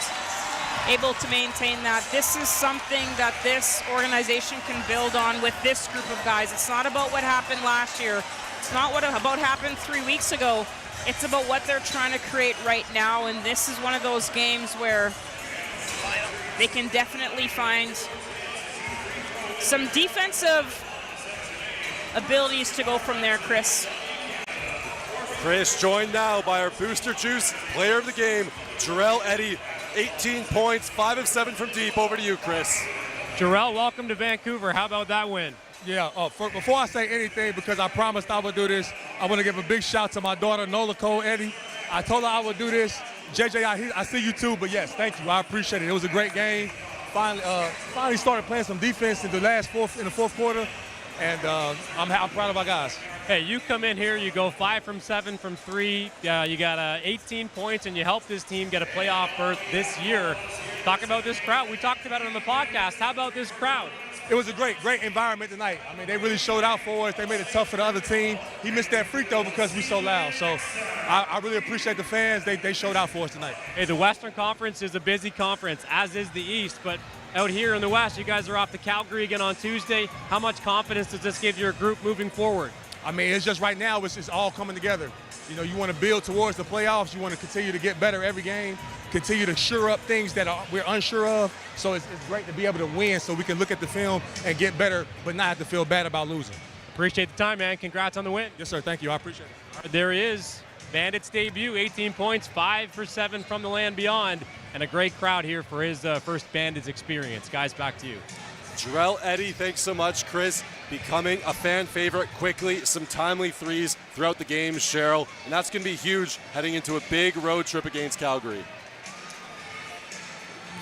Able to maintain that. This is something that this organization can build on with this group of guys. It's not about what happened last year. It's not what about happened 3 weeks ago. It's about what they're trying to create right now, and this is one of those games where they can definitely find some defensive abilities to go from there, Chris. Chris joined now by our Booster Juice player of the game, Jarrell Eddy, 18 points, 5 of 7 from deep. Over to you, Chris. Jarrell, welcome to Vancouver. How about that win? Yeah, before I say anything, because I promised I would do this, I want to give a big shout to my daughter, Nola Cole Eddy. I told her I would do this. JJ, I see you too, but yes, thank you. I appreciate it. It was a great game. Finally started playing some defense in the fourth quarter. and I'm proud of our guys. Hey, you come in here, you go 5 from 7 from 3. You got 18 points, and you helped this team get a playoff berth this year. Talk about this crowd. We talked about it on the podcast. How about this crowd? It was a great environment tonight. I mean, they really showed out for us. They made it tough for the other team. He missed that free throw because we so loud. So I really appreciate the fans. They showed out for us tonight. Hey, the Western Conference is a busy conference, as is the East. But out here in the West, you guys are off to Calgary again on Tuesday. How much confidence does this give your group moving forward? I mean, it's just right now, it's all coming together. You know, you want to build towards the playoffs. You want to continue to get better every game, continue to shore up things that we're unsure of. So it's great to be able to win so we can look at the film and get better, but not have to feel bad about losing. Appreciate the time, man. Congrats on the win. Yes, sir. Thank you. I appreciate it. There he is. Bandits debut, 18 points, 5 for 7 from the land beyond, and a great crowd here for his first Bandits experience. Guys, back to you. Jarrell Eddy, thanks so much, Chris. Becoming a fan favorite quickly, some timely threes throughout the game, Cheryl, and that's going to be huge heading into a big road trip against Calgary.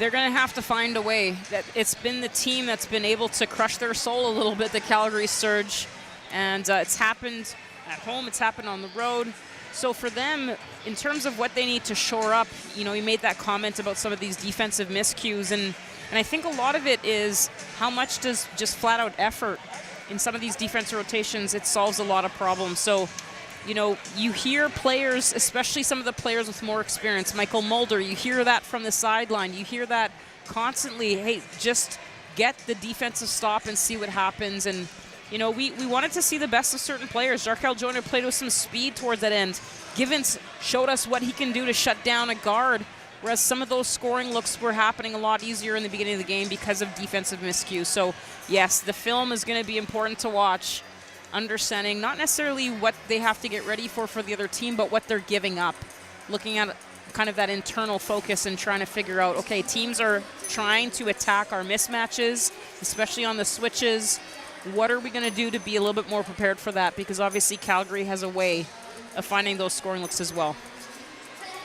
They're going to have to find a way. That it's been the team that's been able to crush their soul a little bit, the Calgary Surge, and it's happened at home, it's happened on the road. So for them, in terms of what they need to shore up, you know, he made that comment about some of these defensive miscues, and I think a lot of it is how much does just flat-out effort in some of these defensive rotations, it solves a lot of problems. So, you know, you hear players, especially some of the players with more experience, Michael Mulder, you hear that from the sideline. You hear that constantly, hey, just get the defensive stop and see what happens. And, you know, we wanted to see the best of certain players. Jarkel Joyner played with some speed towards that end. Givens showed us what he can do to shut down a guard, whereas some of those scoring looks were happening a lot easier in the beginning of the game because of defensive miscues. So, yes, the film is going to be important to watch, understanding not necessarily what they have to get ready for the other team, but what they're giving up. Looking at kind of that internal focus and trying to figure out, okay, teams are trying to attack our mismatches, especially on the switches. What are we going to do to be a little bit more prepared for that? Because obviously Calgary has a way of finding those scoring looks as well.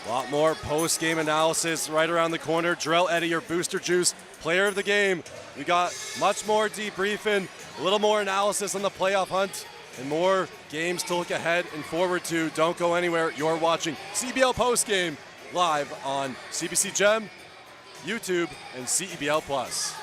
A lot more post-game analysis right around the corner. Jarrell Eddy, your Booster Juice player of the game. We got much more debriefing, a little more analysis on the playoff hunt, and more games to look ahead and forward to. Don't go anywhere. You're watching CBL Postgame live on CBC Gem, YouTube, and CEBL Plus.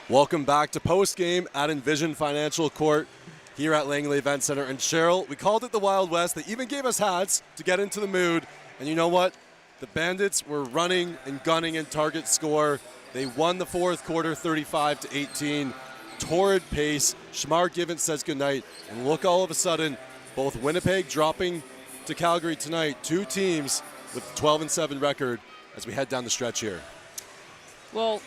Welcome back to Postgame at Envision Financial Court here at Langley Event Center. And Cheryl, we called it the Wild West. They even gave us hats to get into the mood. And you know what? The Bandits were running and gunning in target score. They won the fourth quarter 35-18. torrid pace. Shamar Givens says goodnight, and look, all of a sudden, both Winnipeg dropping to Calgary tonight, two teams with 12-7 record as we head down the stretch here. Well,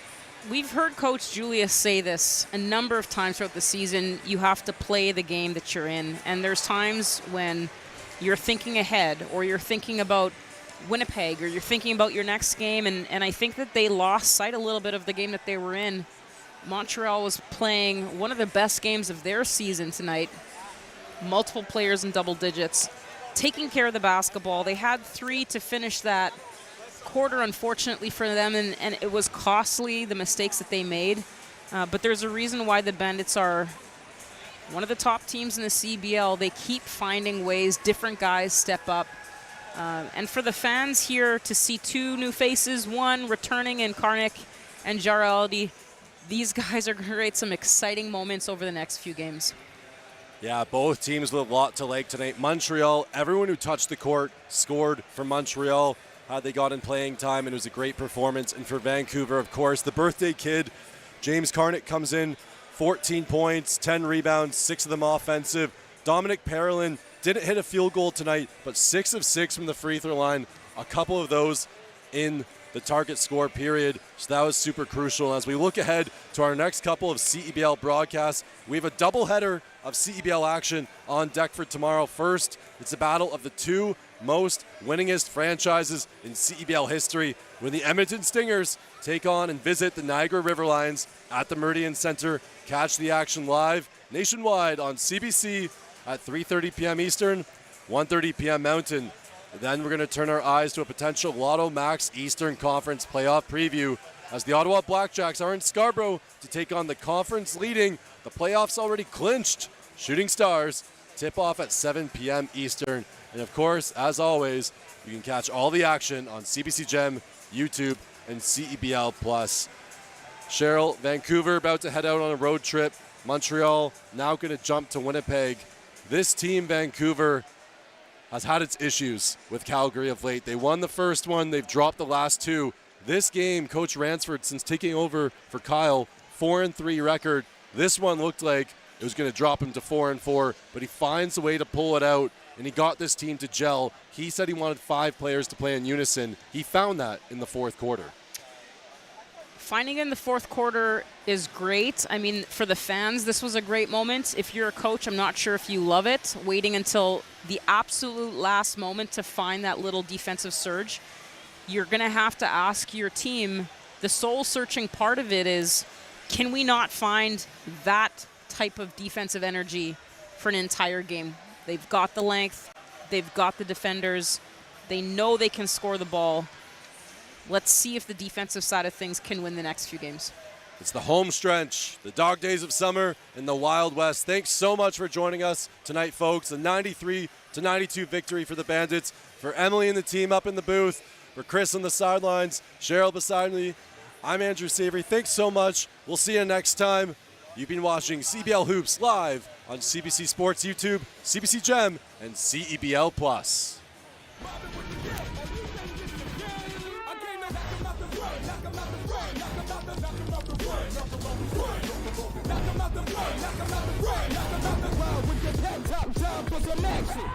we've heard Coach Julius say this a number of times throughout the season. You have to play the game that you're in, and there's times when you're thinking ahead, or you're thinking about Winnipeg, or you're thinking about your next game, and I think that they lost sight a little bit of the game that they were in. Montreal was playing one of the best games of their season tonight. Multiple players in double digits, taking care of the basketball. They had 3 to finish that quarter, unfortunately for them, and it was costly, the mistakes that they made. But there's a reason why the Bandits are one of the top teams in the CEBL. They keep finding ways, different guys step up. And for the fans here to see 2 new faces, one returning in Karnik and Jaraldi, these guys are going to create some exciting moments over the next few games. Yeah, both teams with a lot to like tonight. Montreal, everyone who touched the court scored for Montreal. They got in playing time, and it was a great performance. And for Vancouver, of course, the birthday kid, James Karnik, comes in, 14 points, 10 rebounds, 6 of them offensive. Dominic Parolin didn't hit a field goal tonight, but 6 of 6 from the free throw line, a couple of those in the target score period. So that was super crucial. As we look ahead to our next couple of CEBL broadcasts, we have a doubleheader of CEBL action on deck for tomorrow. First, it's a battle of the 2 most winningest franchises in CEBL history, when the Edmonton Stingers take on and visit the Niagara River Lions at the Meridian Center. Catch the action live nationwide on CBC at 3:30 p.m. Eastern, 1:30 p.m. Mountain. Then we're going to turn our eyes to a potential Lotto Max Eastern Conference playoff preview, as the Ottawa Blackjacks are in Scarborough to take on the conference leading, the playoffs already clinched, Shooting Stars. Tip-off at 7 p.m. Eastern. And of course, as always, you can catch all the action on CBC Gem, YouTube, and CEBL Plus. Cheryl, Vancouver about to head out on a road trip. Montreal now going to jump to Winnipeg. This team, Vancouver, has had its issues with Calgary of late. They won the first one. They've dropped the last 2. This game, Coach Ransford, since taking over for Kyle, 4-3 record. This one looked like it was going to drop him to 4-4, but he finds a way to pull it out, and he got this team to gel. He said he wanted 5 players to play in unison. He found that in the fourth quarter. Finding in the fourth quarter is great. I mean, for the fans, this was a great moment. If you're a coach, I'm not sure if you love it, waiting until the absolute last moment to find that little defensive surge. You're going to have to ask your team, the soul-searching part of it is, can we not find that type of defensive energy for an entire game? They've got the length, they've got the defenders, they know they can score the ball. Let's see if the defensive side of things can win the next few games. It's the home stretch, the dog days of summer in the Wild West. Thanks so much for joining us tonight, folks. A 93-92 victory for the Bandits. For Emily and the team up in the booth, for Chris on the sidelines, Cheryl beside me, I'm Andrew Savory. Thanks so much. We'll see you next time. You've been watching CBL Hoops live on CBC Sports YouTube, CBC Gem, and CEBL Plus. Knock 'em out the run, knock 'em out the run, knock 'em out the run, with your head top down for some action.